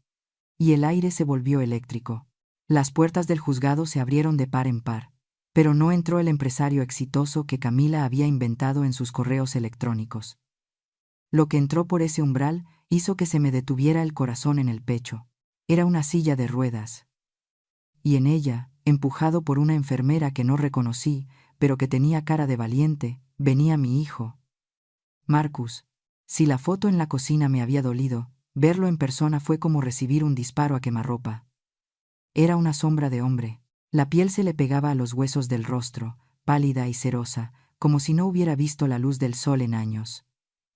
Y el aire se volvió eléctrico. Las puertas del juzgado se abrieron de par en par. Pero no entró el empresario exitoso que Camila había inventado en sus correos electrónicos. Lo que entró por ese umbral hizo que se me detuviera el corazón en el pecho. Era una silla de ruedas. Y en ella, empujado por una enfermera que no reconocí, pero que tenía cara de valiente, venía mi hijo. Marcus. Si la foto en la cocina me había dolido, verlo en persona fue como recibir un disparo a quemarropa. Era una sombra de hombre. La piel se le pegaba a los huesos del rostro, pálida y cerosa, como si no hubiera visto la luz del sol en años.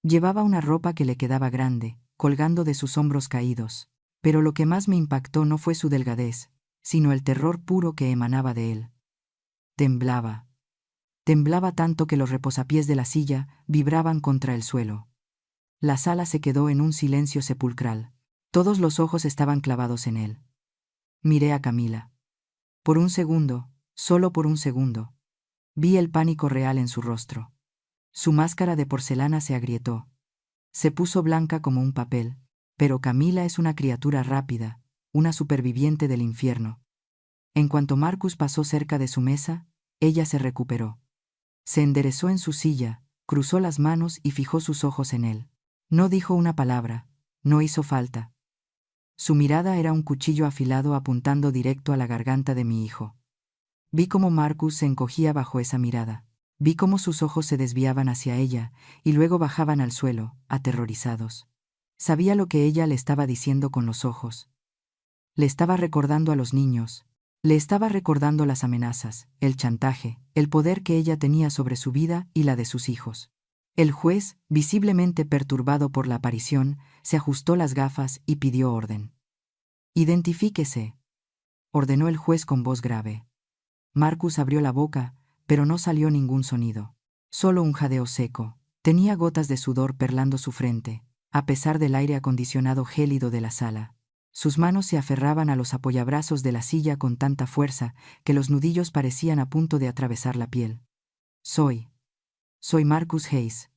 Llevaba una ropa que le quedaba grande, colgando de sus hombros caídos, pero lo que más me impactó no fue su delgadez, sino el terror puro que emanaba de él. Temblaba. Temblaba tanto que los reposapiés de la silla vibraban contra el suelo. La sala se quedó en un silencio sepulcral. Todos los ojos estaban clavados en él. Miré a Camila. Por un segundo, solo por un segundo, vi el pánico real en su rostro. Su máscara de porcelana se agrietó. Se puso blanca como un papel, pero Camila es una criatura rápida, una superviviente del infierno. En cuanto Marcus pasó cerca de su mesa, ella se recuperó. Se enderezó en su silla, cruzó las manos y fijó sus ojos en él. No dijo una palabra, no hizo falta. Su mirada era un cuchillo afilado apuntando directo a la garganta de mi hijo. Vi cómo Marcus se encogía bajo esa mirada. Vi cómo sus ojos se desviaban hacia ella y luego bajaban al suelo, aterrorizados. Sabía lo que ella le estaba diciendo con los ojos. Le estaba recordando a los niños. Le estaba recordando las amenazas, el chantaje, el poder que ella tenía sobre su vida y la de sus hijos. El juez, visiblemente perturbado por la aparición, se ajustó las gafas y pidió orden. «Identifíquese», ordenó el juez con voz grave. Marcus abrió la boca, pero no salió ningún sonido. Solo un jadeo seco. Tenía gotas de sudor perlando su frente, a pesar del aire acondicionado gélido de la sala. Sus manos se aferraban a los apoyabrazos de la silla con tanta fuerza que los nudillos parecían a punto de atravesar la piel. Soy Marcus Hayes»,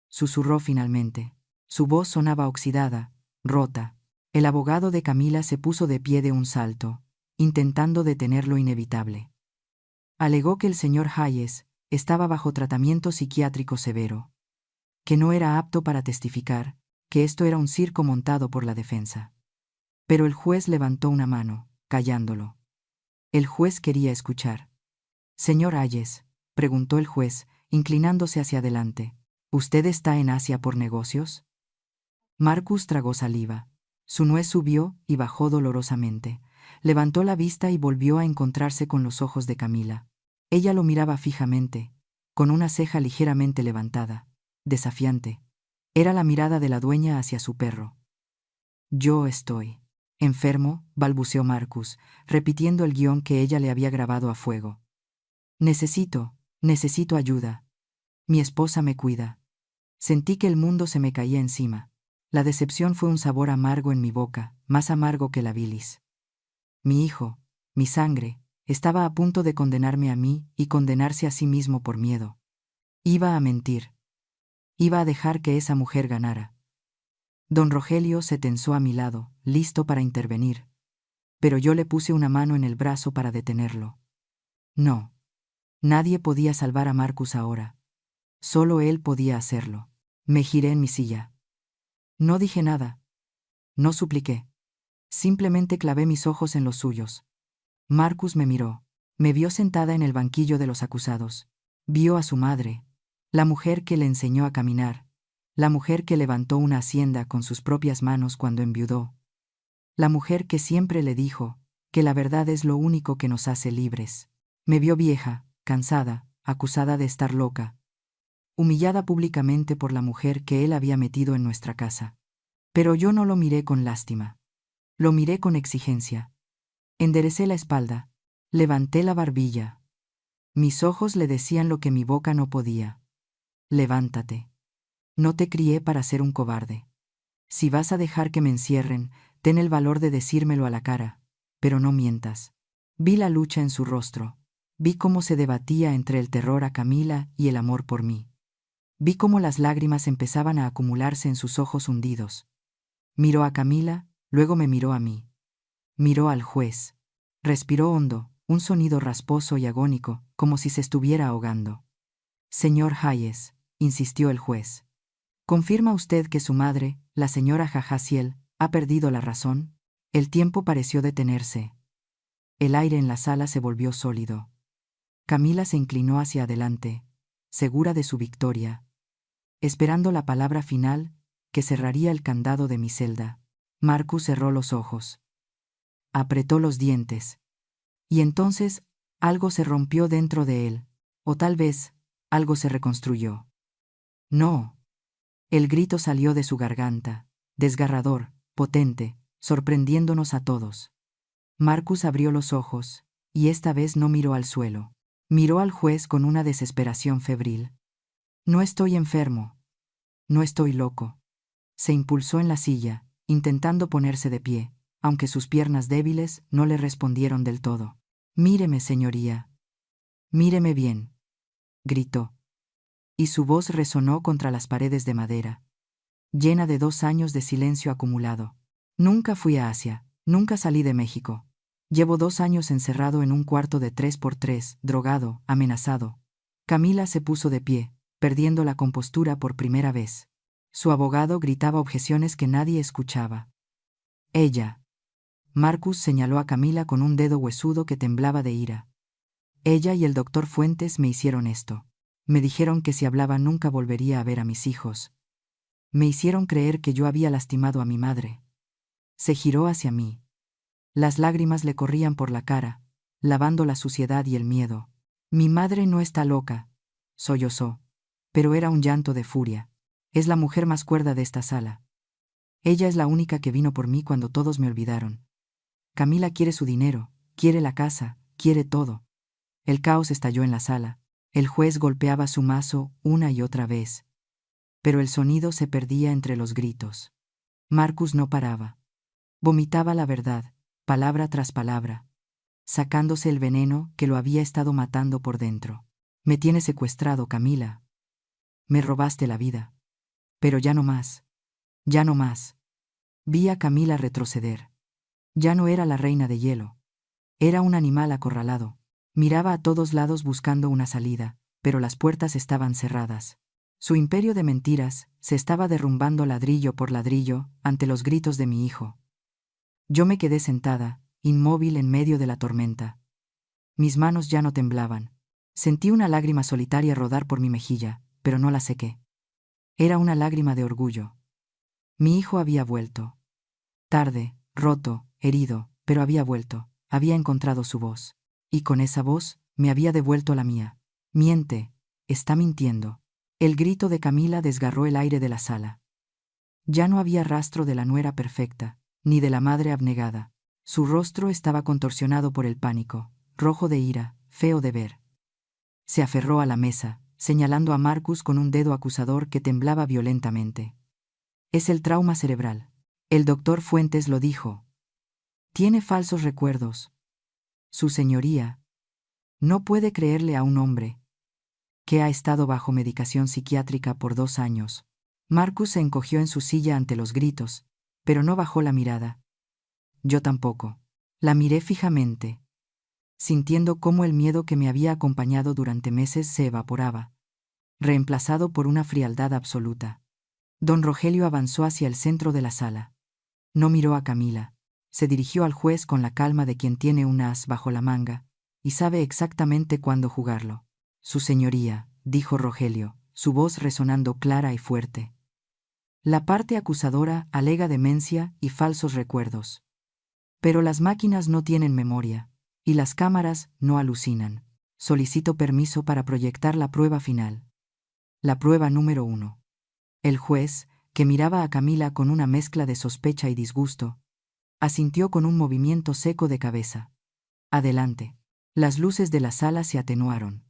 susurró finalmente. Su voz sonaba oxidada, rota. El abogado de Camila se puso de pie de un salto, intentando detener lo inevitable. Alegó que el señor Hayes estaba bajo tratamiento psiquiátrico severo, que no era apto para testificar, que esto era un circo montado por la defensa. Pero el juez levantó una mano, callándolo. El juez quería escuchar. «Señor Hayes», preguntó el juez, inclinándose hacia adelante, «¿usted está en Asia por negocios?» Marcus tragó saliva. Su nuez subió y bajó dolorosamente. Levantó la vista y volvió a encontrarse con los ojos de Camila. Ella lo miraba fijamente, con una ceja ligeramente levantada, desafiante. Era la mirada de la dueña hacia su perro. «Yo estoy enfermo», balbuceó Marcus, repitiendo el guión que ella le había grabado a fuego. Necesito ayuda. Mi esposa me cuida». Sentí que el mundo se me caía encima. La decepción fue un sabor amargo en mi boca, más amargo que la bilis. Mi hijo, mi sangre, estaba a punto de condenarme a mí y condenarse a sí mismo por miedo. Iba a mentir. Iba a dejar que esa mujer ganara. Don Rogelio se tensó a mi lado, listo para intervenir. Pero yo le puse una mano en el brazo para detenerlo. No. Nadie podía salvar a Marcus ahora. Solo él podía hacerlo. Me giré en mi silla. No dije nada. No supliqué. Simplemente clavé mis ojos en los suyos. Marcus me miró. Me vio sentada en el banquillo de los acusados. Vio a su madre, la mujer que le enseñó a caminar, la mujer que levantó una hacienda con sus propias manos cuando enviudó, la mujer que siempre le dijo que la verdad es lo único que nos hace libres. Me vio vieja, cansada, acusada de estar loca, humillada públicamente por la mujer que él había metido en nuestra casa. Pero yo no lo miré con lástima. Lo miré con exigencia. Enderecé la espalda, levanté la barbilla. Mis ojos le decían lo que mi boca no podía. Levántate. No te crié para ser un cobarde. Si vas a dejar que me encierren, ten el valor de decírmelo a la cara, pero no mientas. Vi la lucha en su rostro. Vi cómo se debatía entre el terror a Camila y el amor por mí. Vi cómo las lágrimas empezaban a acumularse en sus ojos hundidos. Miró a Camila, luego me miró a mí. Miró al juez. Respiró hondo, un sonido rasposo y agónico, como si se estuviera ahogando. Señor Hayes, insistió el juez. ¿Confirma usted que su madre, la señora Jajasiel, ha perdido la razón? El tiempo pareció detenerse. El aire en la sala se volvió sólido. Camila se inclinó hacia adelante, segura de su victoria, esperando la palabra final que cerraría el candado de mi celda. Marcus cerró los ojos. Apretó los dientes. Y entonces algo se rompió dentro de él, o tal vez algo se reconstruyó. No. El grito salió de su garganta, desgarrador, potente, sorprendiéndonos a todos. Marcus abrió los ojos, y esta vez no miró al suelo. Miró al juez con una desesperación febril. No estoy enfermo. No estoy loco. Se impulsó en la silla, intentando ponerse de pie, aunque sus piernas débiles no le respondieron del todo. Míreme, señoría. Míreme bien, gritó. Y su voz resonó contra las paredes de madera, llena de 2 años de silencio acumulado. Nunca fui a Asia, nunca salí de México. Llevo 2 años encerrado en un cuarto de 3x3, drogado, amenazado. Camila se puso de pie, perdiendo la compostura por primera vez. Su abogado gritaba objeciones que nadie escuchaba. Ella. Marcus señaló a Camila con un dedo huesudo que temblaba de ira. Ella y el doctor Fuentes me hicieron esto. Me dijeron que si hablaba nunca volvería a ver a mis hijos. Me hicieron creer que yo había lastimado a mi madre. Se giró hacia mí. Las lágrimas le corrían por la cara, lavando la suciedad y el miedo. Mi madre no está loca, sollozó, pero era un llanto de furia. Es la mujer más cuerda de esta sala. Ella es la única que vino por mí cuando todos me olvidaron. Camila quiere su dinero, quiere la casa, quiere todo. El caos estalló en la sala. El juez golpeaba su mazo una y otra vez. Pero el sonido se perdía entre los gritos. Marcus no paraba. Vomitaba la verdad, palabra tras palabra, sacándose el veneno que lo había estado matando por dentro. Me tienes secuestrado, Camila. Me robaste la vida. Pero ya no más. Ya no más. Vi a Camila retroceder. Ya no era la reina de hielo. Era un animal acorralado. Miraba a todos lados buscando una salida, pero las puertas estaban cerradas. Su imperio de mentiras se estaba derrumbando ladrillo por ladrillo ante los gritos de mi hijo. Yo me quedé sentada, inmóvil en medio de la tormenta. Mis manos ya no temblaban. Sentí una lágrima solitaria rodar por mi mejilla, pero no la sequé. Era una lágrima de orgullo. Mi hijo había vuelto. Tarde, roto, herido, pero había vuelto. Había encontrado su voz. Y con esa voz me había devuelto la mía. Miente, está mintiendo. El grito de Camila desgarró el aire de la sala. Ya no había rastro de la nuera perfecta, ni de la madre abnegada. Su rostro estaba contorsionado por el pánico, rojo de ira, feo de ver. Se aferró a la mesa, señalando a Marcus con un dedo acusador que temblaba violentamente. Es el trauma cerebral. El doctor Fuentes lo dijo. Tiene falsos recuerdos. Su señoría no puede creerle a un hombre que ha estado bajo medicación psiquiátrica por 2 años. Marcus se encogió en su silla ante los gritos, pero no bajó la mirada. Yo tampoco. La miré fijamente, sintiendo cómo el miedo que me había acompañado durante meses se evaporaba, reemplazado por una frialdad absoluta. Don Rogelio avanzó hacia el centro de la sala. No miró a Camila. Se dirigió al juez con la calma de quien tiene un as bajo la manga y sabe exactamente cuándo jugarlo. Su señoría, dijo Rogelio, su voz resonando clara y fuerte. La parte acusadora alega demencia y falsos recuerdos. Pero las máquinas no tienen memoria, y las cámaras no alucinan. Solicito permiso para proyectar la prueba final. La prueba número 1. El juez, que miraba a Camila con una mezcla de sospecha y disgusto, asintió con un movimiento seco de cabeza. Adelante. Las luces de la sala se atenuaron.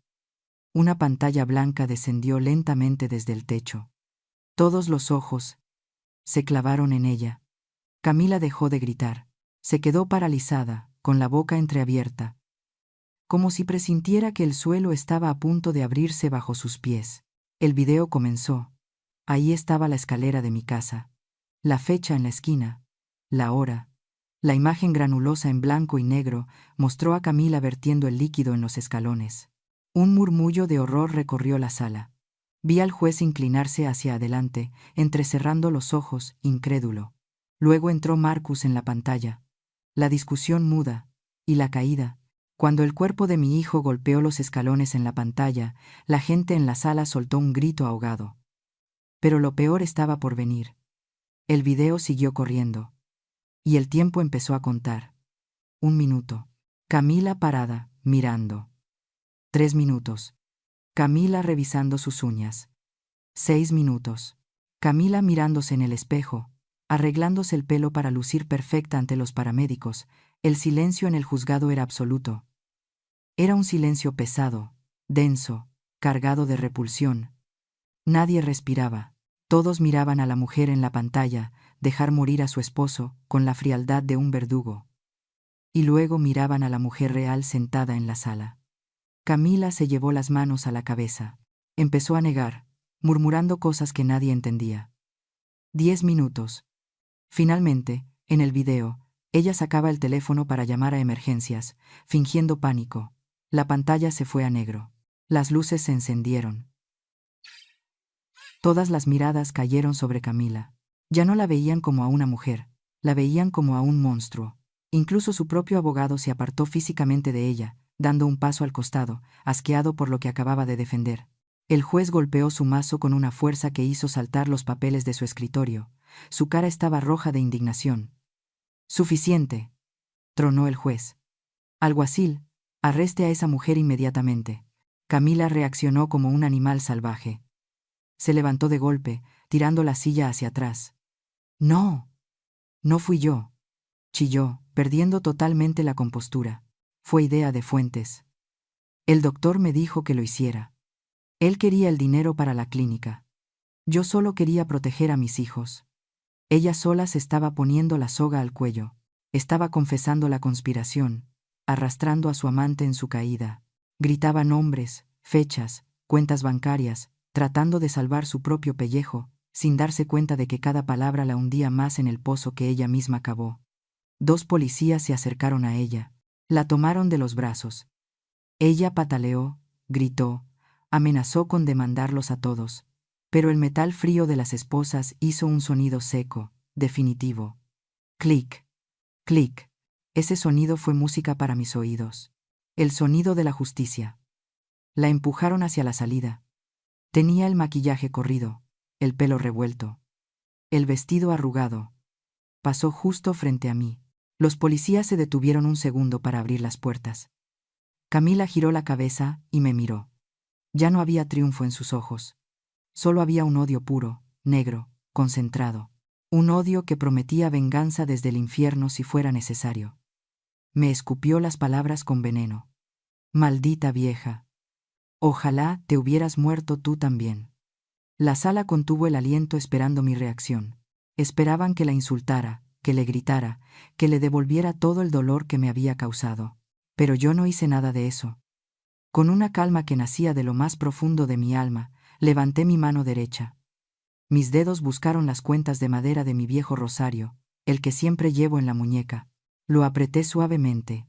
Una pantalla blanca descendió lentamente desde el techo. Todos los ojos se clavaron en ella. Camila dejó de gritar. Se quedó paralizada, con la boca entreabierta, como si presintiera que el suelo estaba a punto de abrirse bajo sus pies. El video comenzó. Ahí estaba la escalera de mi casa, la fecha en la esquina, la hora. La imagen granulosa en blanco y negro mostró a Camila vertiendo el líquido en los escalones. Un murmullo de horror recorrió la sala. Vi al juez inclinarse hacia adelante, entrecerrando los ojos, incrédulo. Luego entró Marcus en la pantalla. La discusión muda, y la caída. Cuando el cuerpo de mi hijo golpeó los escalones en la pantalla, la gente en la sala soltó un grito ahogado. Pero lo peor estaba por venir. El video siguió corriendo. Y el tiempo empezó a contar. 1 minuto. Camila parada, mirando. 3 minutos. Camila revisando sus uñas. 6 minutos. Camila mirándose en el espejo, arreglándose el pelo para lucir perfecta ante los paramédicos. El silencio en el juzgado era absoluto. Era un silencio pesado, denso, cargado de repulsión. Nadie respiraba. Todos miraban a la mujer en la pantalla, dejar morir a su esposo, con la frialdad de un verdugo. Y luego miraban a la mujer real sentada en la sala. Camila se llevó las manos a la cabeza. Empezó a negar, murmurando cosas que nadie entendía. 10 minutos. Finalmente, en el video, ella sacaba el teléfono para llamar a emergencias, fingiendo pánico. La pantalla se fue a negro. Las luces se encendieron. Todas las miradas cayeron sobre Camila. Ya no la veían como a una mujer, la veían como a un monstruo. Incluso su propio abogado se apartó físicamente de ella, dando un paso al costado, asqueado por lo que acababa de defender. El juez golpeó su mazo con una fuerza que hizo saltar los papeles de su escritorio. Su cara estaba roja de indignación. «Suficiente», tronó el juez. «Alguacil, arreste a esa mujer inmediatamente». Camila reaccionó como un animal salvaje. Se levantó de golpe, tirando la silla hacia atrás. «No, no fui yo», chilló, perdiendo totalmente la compostura. «Fue idea de Fuentes. El doctor me dijo que lo hiciera. Él quería el dinero para la clínica. Yo solo quería proteger a mis hijos». Ella sola se estaba poniendo la soga al cuello. Estaba confesando la conspiración, arrastrando a su amante en su caída. Gritaba nombres, fechas, cuentas bancarias, tratando de salvar su propio pellejo, sin darse cuenta de que cada palabra la hundía más en el pozo que ella misma cavó. 2 policías se acercaron a ella. La tomaron de los brazos. Ella pataleó, gritó, amenazó con demandarlos a todos. Pero el metal frío de las esposas hizo un sonido seco, definitivo. Clic, clic. Ese sonido fue música para mis oídos. El sonido de la justicia. La empujaron hacia la salida. Tenía el maquillaje corrido, el pelo revuelto, el vestido arrugado. Pasó justo frente a mí. Los policías se detuvieron un segundo para abrir las puertas. Camila giró la cabeza y me miró. Ya no había triunfo en sus ojos. Solo había un odio puro, negro, concentrado. Un odio que prometía venganza desde el infierno si fuera necesario. Me escupió las palabras con veneno. «Maldita vieja. Ojalá te hubieras muerto tú también». La sala contuvo el aliento esperando mi reacción. Esperaban que la insultara, que le gritara, que le devolviera todo el dolor que me había causado. Pero yo no hice nada de eso. Con una calma que nacía de lo más profundo de mi alma, levanté mi mano derecha. Mis dedos buscaron las cuentas de madera de mi viejo rosario, el que siempre llevo en la muñeca. Lo apreté suavemente.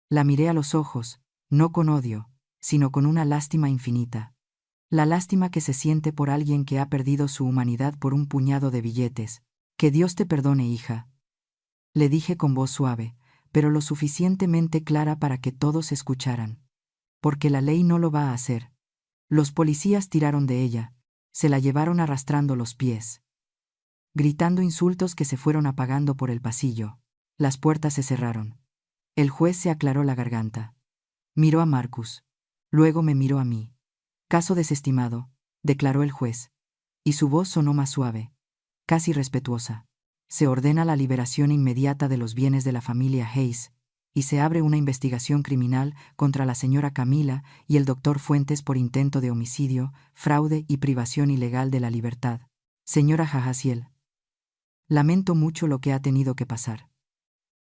La miré a los ojos, no con odio, sino con una lástima infinita. La lástima que se siente por alguien que ha perdido su humanidad por un puñado de billetes. «Que Dios te perdone, hija», le dije con voz suave, pero lo suficientemente clara para que todos escucharan. «Porque la ley no lo va a hacer». Los policías tiraron de ella, se la llevaron arrastrando los pies, gritando insultos que se fueron apagando por el pasillo. Las puertas se cerraron. El juez se aclaró la garganta. Miró a Marcus. Luego me miró a mí. Caso desestimado, declaró el juez, y su voz sonó más suave, casi respetuosa. Se ordena la liberación inmediata de los bienes de la familia Hayes, y se abre una investigación criminal contra la señora Camila y el doctor Fuentes por intento de homicidio, fraude y privación ilegal de la libertad. Señora Jahaziel, lamento mucho lo que ha tenido que pasar.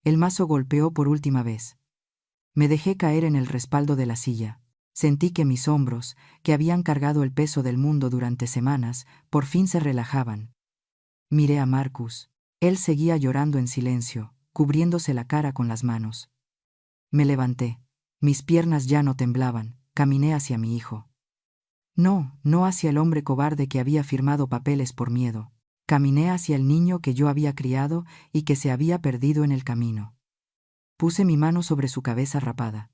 El mazo golpeó por última vez. Me dejé caer en el respaldo de la silla. Sentí que mis hombros, que habían cargado el peso del mundo durante semanas, por fin se relajaban. Miré a Marcus. Él seguía llorando en silencio, cubriéndose la cara con las manos. Me levanté. Mis piernas ya no temblaban. Caminé hacia mi hijo. No hacia el hombre cobarde que había firmado papeles por miedo. Caminé hacia el niño que yo había criado y que se había perdido en el camino. Puse mi mano sobre su cabeza rapada.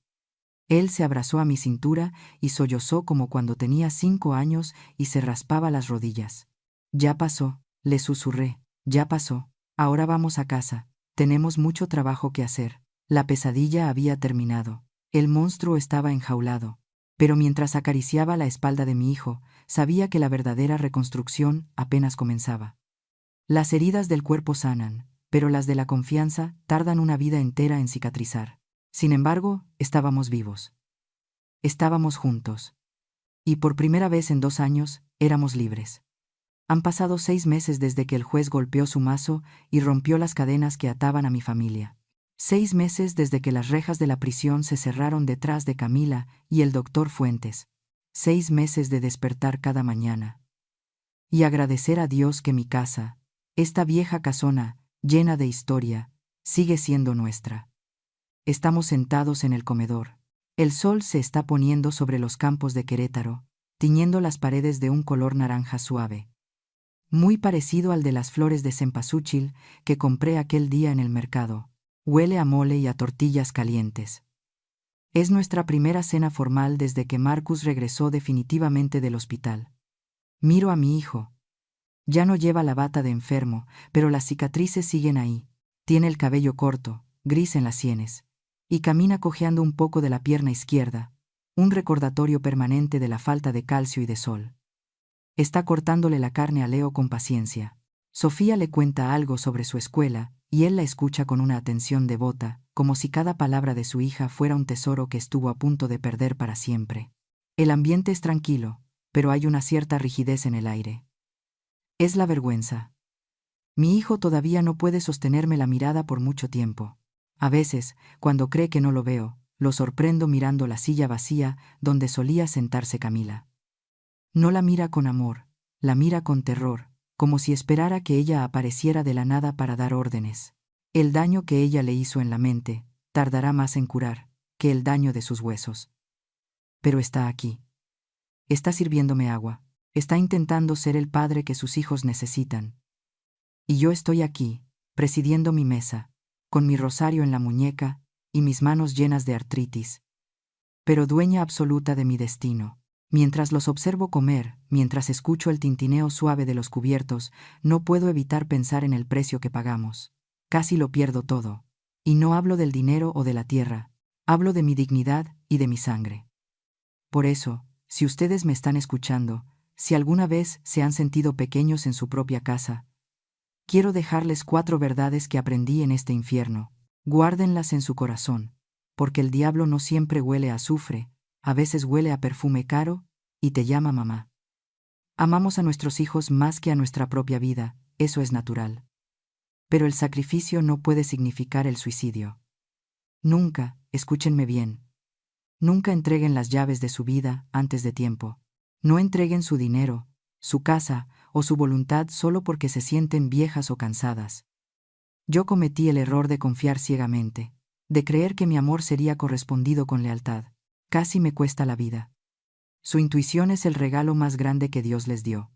Él se abrazó a mi cintura y sollozó como cuando tenía 5 años y se raspaba las rodillas. Ya pasó, le susurré, ya pasó. Ahora vamos a casa. Tenemos mucho trabajo que hacer. La pesadilla había terminado. El monstruo estaba enjaulado. Pero mientras acariciaba la espalda de mi hijo, sabía que la verdadera reconstrucción apenas comenzaba. Las heridas del cuerpo sanan, pero las de la confianza tardan una vida entera en cicatrizar. Sin embargo, estábamos vivos. Estábamos juntos. Y por primera vez en 2 años, éramos libres. Han pasado 6 meses desde que el juez golpeó su mazo y rompió las cadenas que ataban a mi familia. 6 meses desde que las rejas de la prisión se cerraron detrás de Camila y el doctor Fuentes. 6 meses de despertar cada mañana. Y agradecer a Dios que mi casa, esta vieja casona, llena de historia, sigue siendo nuestra. Estamos sentados en el comedor. El sol se está poniendo sobre los campos de Querétaro, tiñendo las paredes de un color naranja suave. Muy parecido al de las flores de cempasúchil que compré aquel día en el mercado. Huele a mole y a tortillas calientes. Es nuestra primera cena formal desde que Marcus regresó definitivamente del hospital. Miro a mi hijo. Ya no lleva la bata de enfermo, pero las cicatrices siguen ahí. Tiene el cabello corto, gris en las sienes, y camina cojeando un poco de la pierna izquierda, un recordatorio permanente de la falta de calcio y de sol. Está cortándole la carne a Leo con paciencia. Sofía le cuenta algo sobre su escuela, y él la escucha con una atención devota, como si cada palabra de su hija fuera un tesoro que estuvo a punto de perder para siempre. El ambiente es tranquilo, pero hay una cierta rigidez en el aire. Es la vergüenza. Mi hijo todavía no puede sostenerme la mirada por mucho tiempo. A veces, cuando cree que no lo veo, lo sorprendo mirando la silla vacía donde solía sentarse Camila. No la mira con amor, la mira con terror, como si esperara que ella apareciera de la nada para dar órdenes. El daño que ella le hizo en la mente tardará más en curar que el daño de sus huesos. Pero está aquí. Está sirviéndome agua. Está intentando ser el padre que sus hijos necesitan. Y yo estoy aquí, presidiendo mi mesa, con mi rosario en la muñeca y mis manos llenas de artritis. Pero dueña absoluta de mi destino. Mientras los observo comer, mientras escucho el tintineo suave de los cubiertos, no puedo evitar pensar en el precio que pagamos. Casi lo pierdo todo. Y no hablo del dinero o de la tierra, hablo de mi dignidad y de mi sangre. Por eso, si ustedes me están escuchando, si alguna vez se han sentido pequeños en su propia casa, quiero dejarles 4 verdades que aprendí en este infierno. Guárdenlas en su corazón, porque el diablo no siempre huele a azufre, a veces huele a perfume caro y te llama mamá. Amamos a nuestros hijos más que a nuestra propia vida, eso es natural. Pero el sacrificio no puede significar el suicidio. Nunca, escúchenme bien, nunca entreguen las llaves de su vida antes de tiempo. No entreguen su dinero, su casa o su voluntad solo porque se sienten viejas o cansadas. Yo cometí el error de confiar ciegamente, de creer que mi amor sería correspondido con lealtad. Casi me cuesta la vida. Su intuición es el regalo más grande que Dios les dio.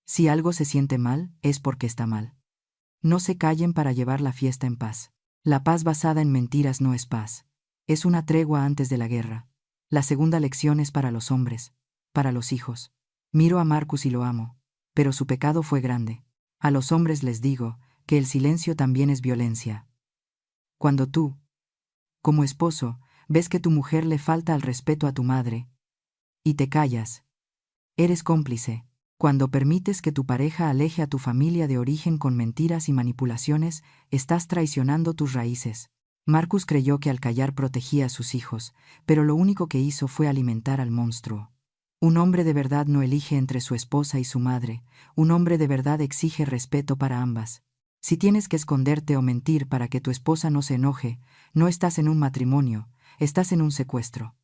Si algo se siente mal, es porque está mal. No se callen para llevar la fiesta en paz. La paz basada en mentiras no es paz. Es una tregua antes de la guerra. La segunda lección es para los hombres, para los hijos. Miro a Marcus y lo amo, pero su pecado fue grande. A los hombres les digo que el silencio también es violencia. Cuando tú, como esposo, ves que tu mujer le falta al respeto a tu madre, Y te callas. Eres cómplice. Cuando permites que tu pareja aleje a tu familia de origen con mentiras y manipulaciones, estás traicionando tus raíces. Marcus creyó que al callar protegía a sus hijos, pero lo único que hizo fue alimentar al monstruo. Un hombre de verdad no elige entre su esposa y su madre, un hombre de verdad exige respeto para ambas. Si tienes que esconderte o mentir para que tu esposa no se enoje, no estás en un matrimonio, estás en un secuestro.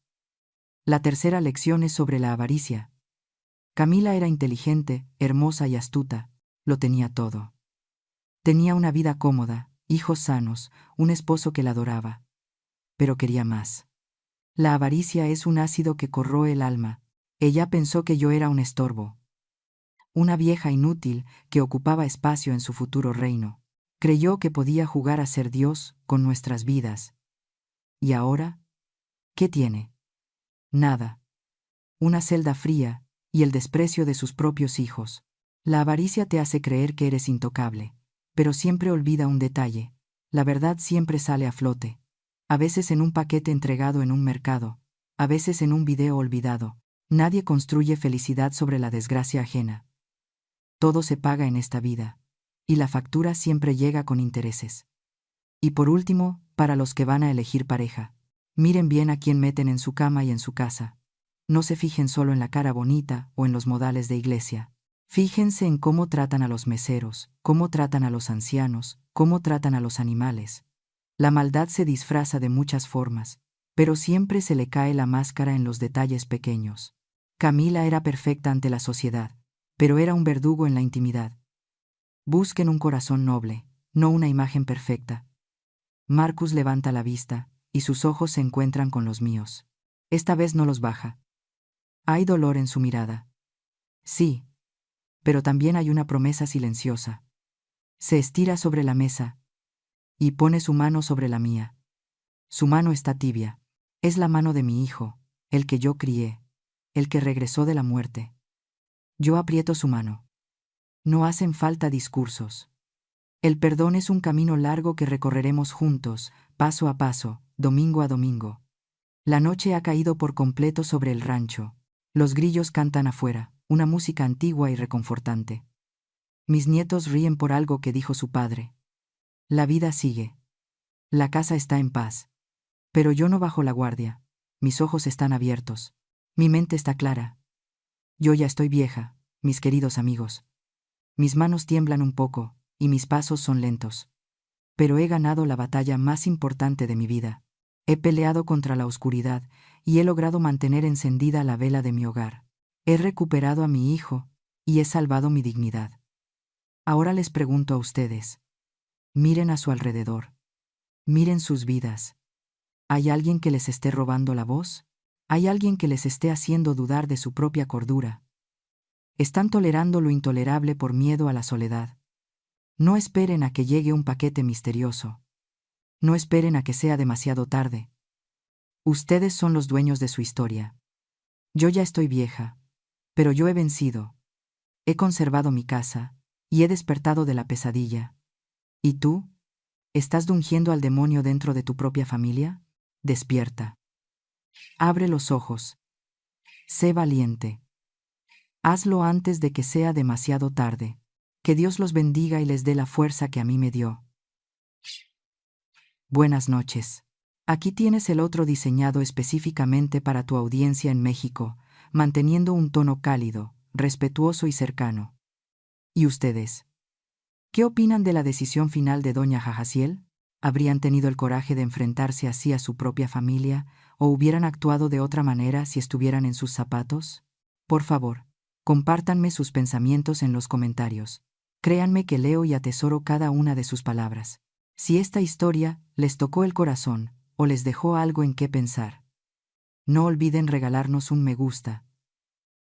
La tercera lección es sobre la avaricia. Camila era inteligente, hermosa y astuta, lo tenía todo. Tenía una vida cómoda, hijos sanos, un esposo que la adoraba. Pero quería más. La avaricia es un ácido que corroe el alma. Ella pensó que yo era un estorbo. Una vieja inútil que ocupaba espacio en su futuro reino. Creyó que podía jugar a ser Dios con nuestras vidas. ¿Y ahora? ¿Qué tiene? Nada. Una celda fría y el desprecio de sus propios hijos. La avaricia te hace creer que eres intocable, pero siempre olvida un detalle. La verdad siempre sale a flote. A veces en un paquete entregado en un mercado, a veces en un video olvidado. Nadie construye felicidad sobre la desgracia ajena. Todo se paga en esta vida, y la factura siempre llega con intereses. Y por último, para los que van a elegir pareja, miren bien a quién meten en su cama y en su casa. No se fijen solo en la cara bonita o en los modales de iglesia. Fíjense en cómo tratan a los meseros, cómo tratan a los ancianos, cómo tratan a los animales. La maldad se disfraza de muchas formas, pero siempre se le cae la máscara en los detalles pequeños. Camila era perfecta ante la sociedad, pero era un verdugo en la intimidad. Busquen un corazón noble, no una imagen perfecta. Marcus levanta la vista, y sus ojos se encuentran con los míos. Esta vez no los baja. Hay dolor en su mirada. Sí, pero también hay una promesa silenciosa. Se estira sobre la mesa y pone su mano sobre la mía. Su mano está tibia. Es la mano de mi hijo, el que yo crié, el que regresó de la muerte. Yo aprieto su mano. No hacen falta discursos. El perdón es un camino largo que recorreremos juntos, paso a paso, domingo a domingo. La noche ha caído por completo sobre el rancho. Los grillos cantan afuera, una música antigua y reconfortante. Mis nietos ríen por algo que dijo su padre. La vida sigue. La casa está en paz. Pero yo no bajo la guardia. Mis ojos están abiertos. Mi mente está clara. Yo ya estoy vieja, mis queridos amigos. Mis manos tiemblan un poco, y mis pasos son lentos. Pero he ganado la batalla más importante de mi vida. He peleado contra la oscuridad, y he logrado mantener encendida la vela de mi hogar. He recuperado a mi hijo, y he salvado mi dignidad. Ahora les pregunto a ustedes. Miren a su alrededor. Miren sus vidas. ¿Hay alguien que les esté robando la voz? ¿Hay alguien que les esté haciendo dudar de su propia cordura? Están tolerando lo intolerable por miedo a la soledad. No esperen a que llegue un paquete misterioso. No esperen a que sea demasiado tarde. Ustedes son los dueños de su historia. Yo ya estoy vieja, pero yo he vencido. He conservado mi casa, y he despertado de la pesadilla. ¿Y tú? ¿Estás ungiendo al demonio dentro de tu propia familia? Despierta. Abre los ojos. Sé valiente. Hazlo antes de que sea demasiado tarde. Que Dios los bendiga y les dé la fuerza que a mí me dio. Buenas noches. Aquí tienes el otro diseñado específicamente para tu audiencia en México, manteniendo un tono cálido, respetuoso y cercano. ¿Y ustedes? ¿Qué opinan de la decisión final de doña Jajaciel? ¿Habrían tenido el coraje de enfrentarse así a su propia familia, o hubieran actuado de otra manera si estuvieran en sus zapatos? Por favor, compártanme sus pensamientos en los comentarios. Créanme que leo y atesoro cada una de sus palabras. Si esta historia les tocó el corazón o les dejó algo en qué pensar, no olviden regalarnos un me gusta,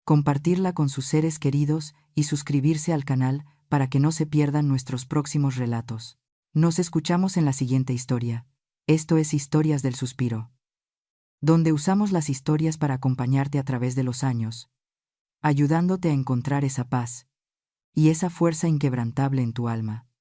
compartirla con sus seres queridos y suscribirse al canal para que no se pierdan nuestros próximos relatos. Nos escuchamos en la siguiente historia. Esto es Historias del Suspiro, donde usamos las historias para acompañarte a través de los años, ayudándote a encontrar esa paz y esa fuerza inquebrantable en tu alma.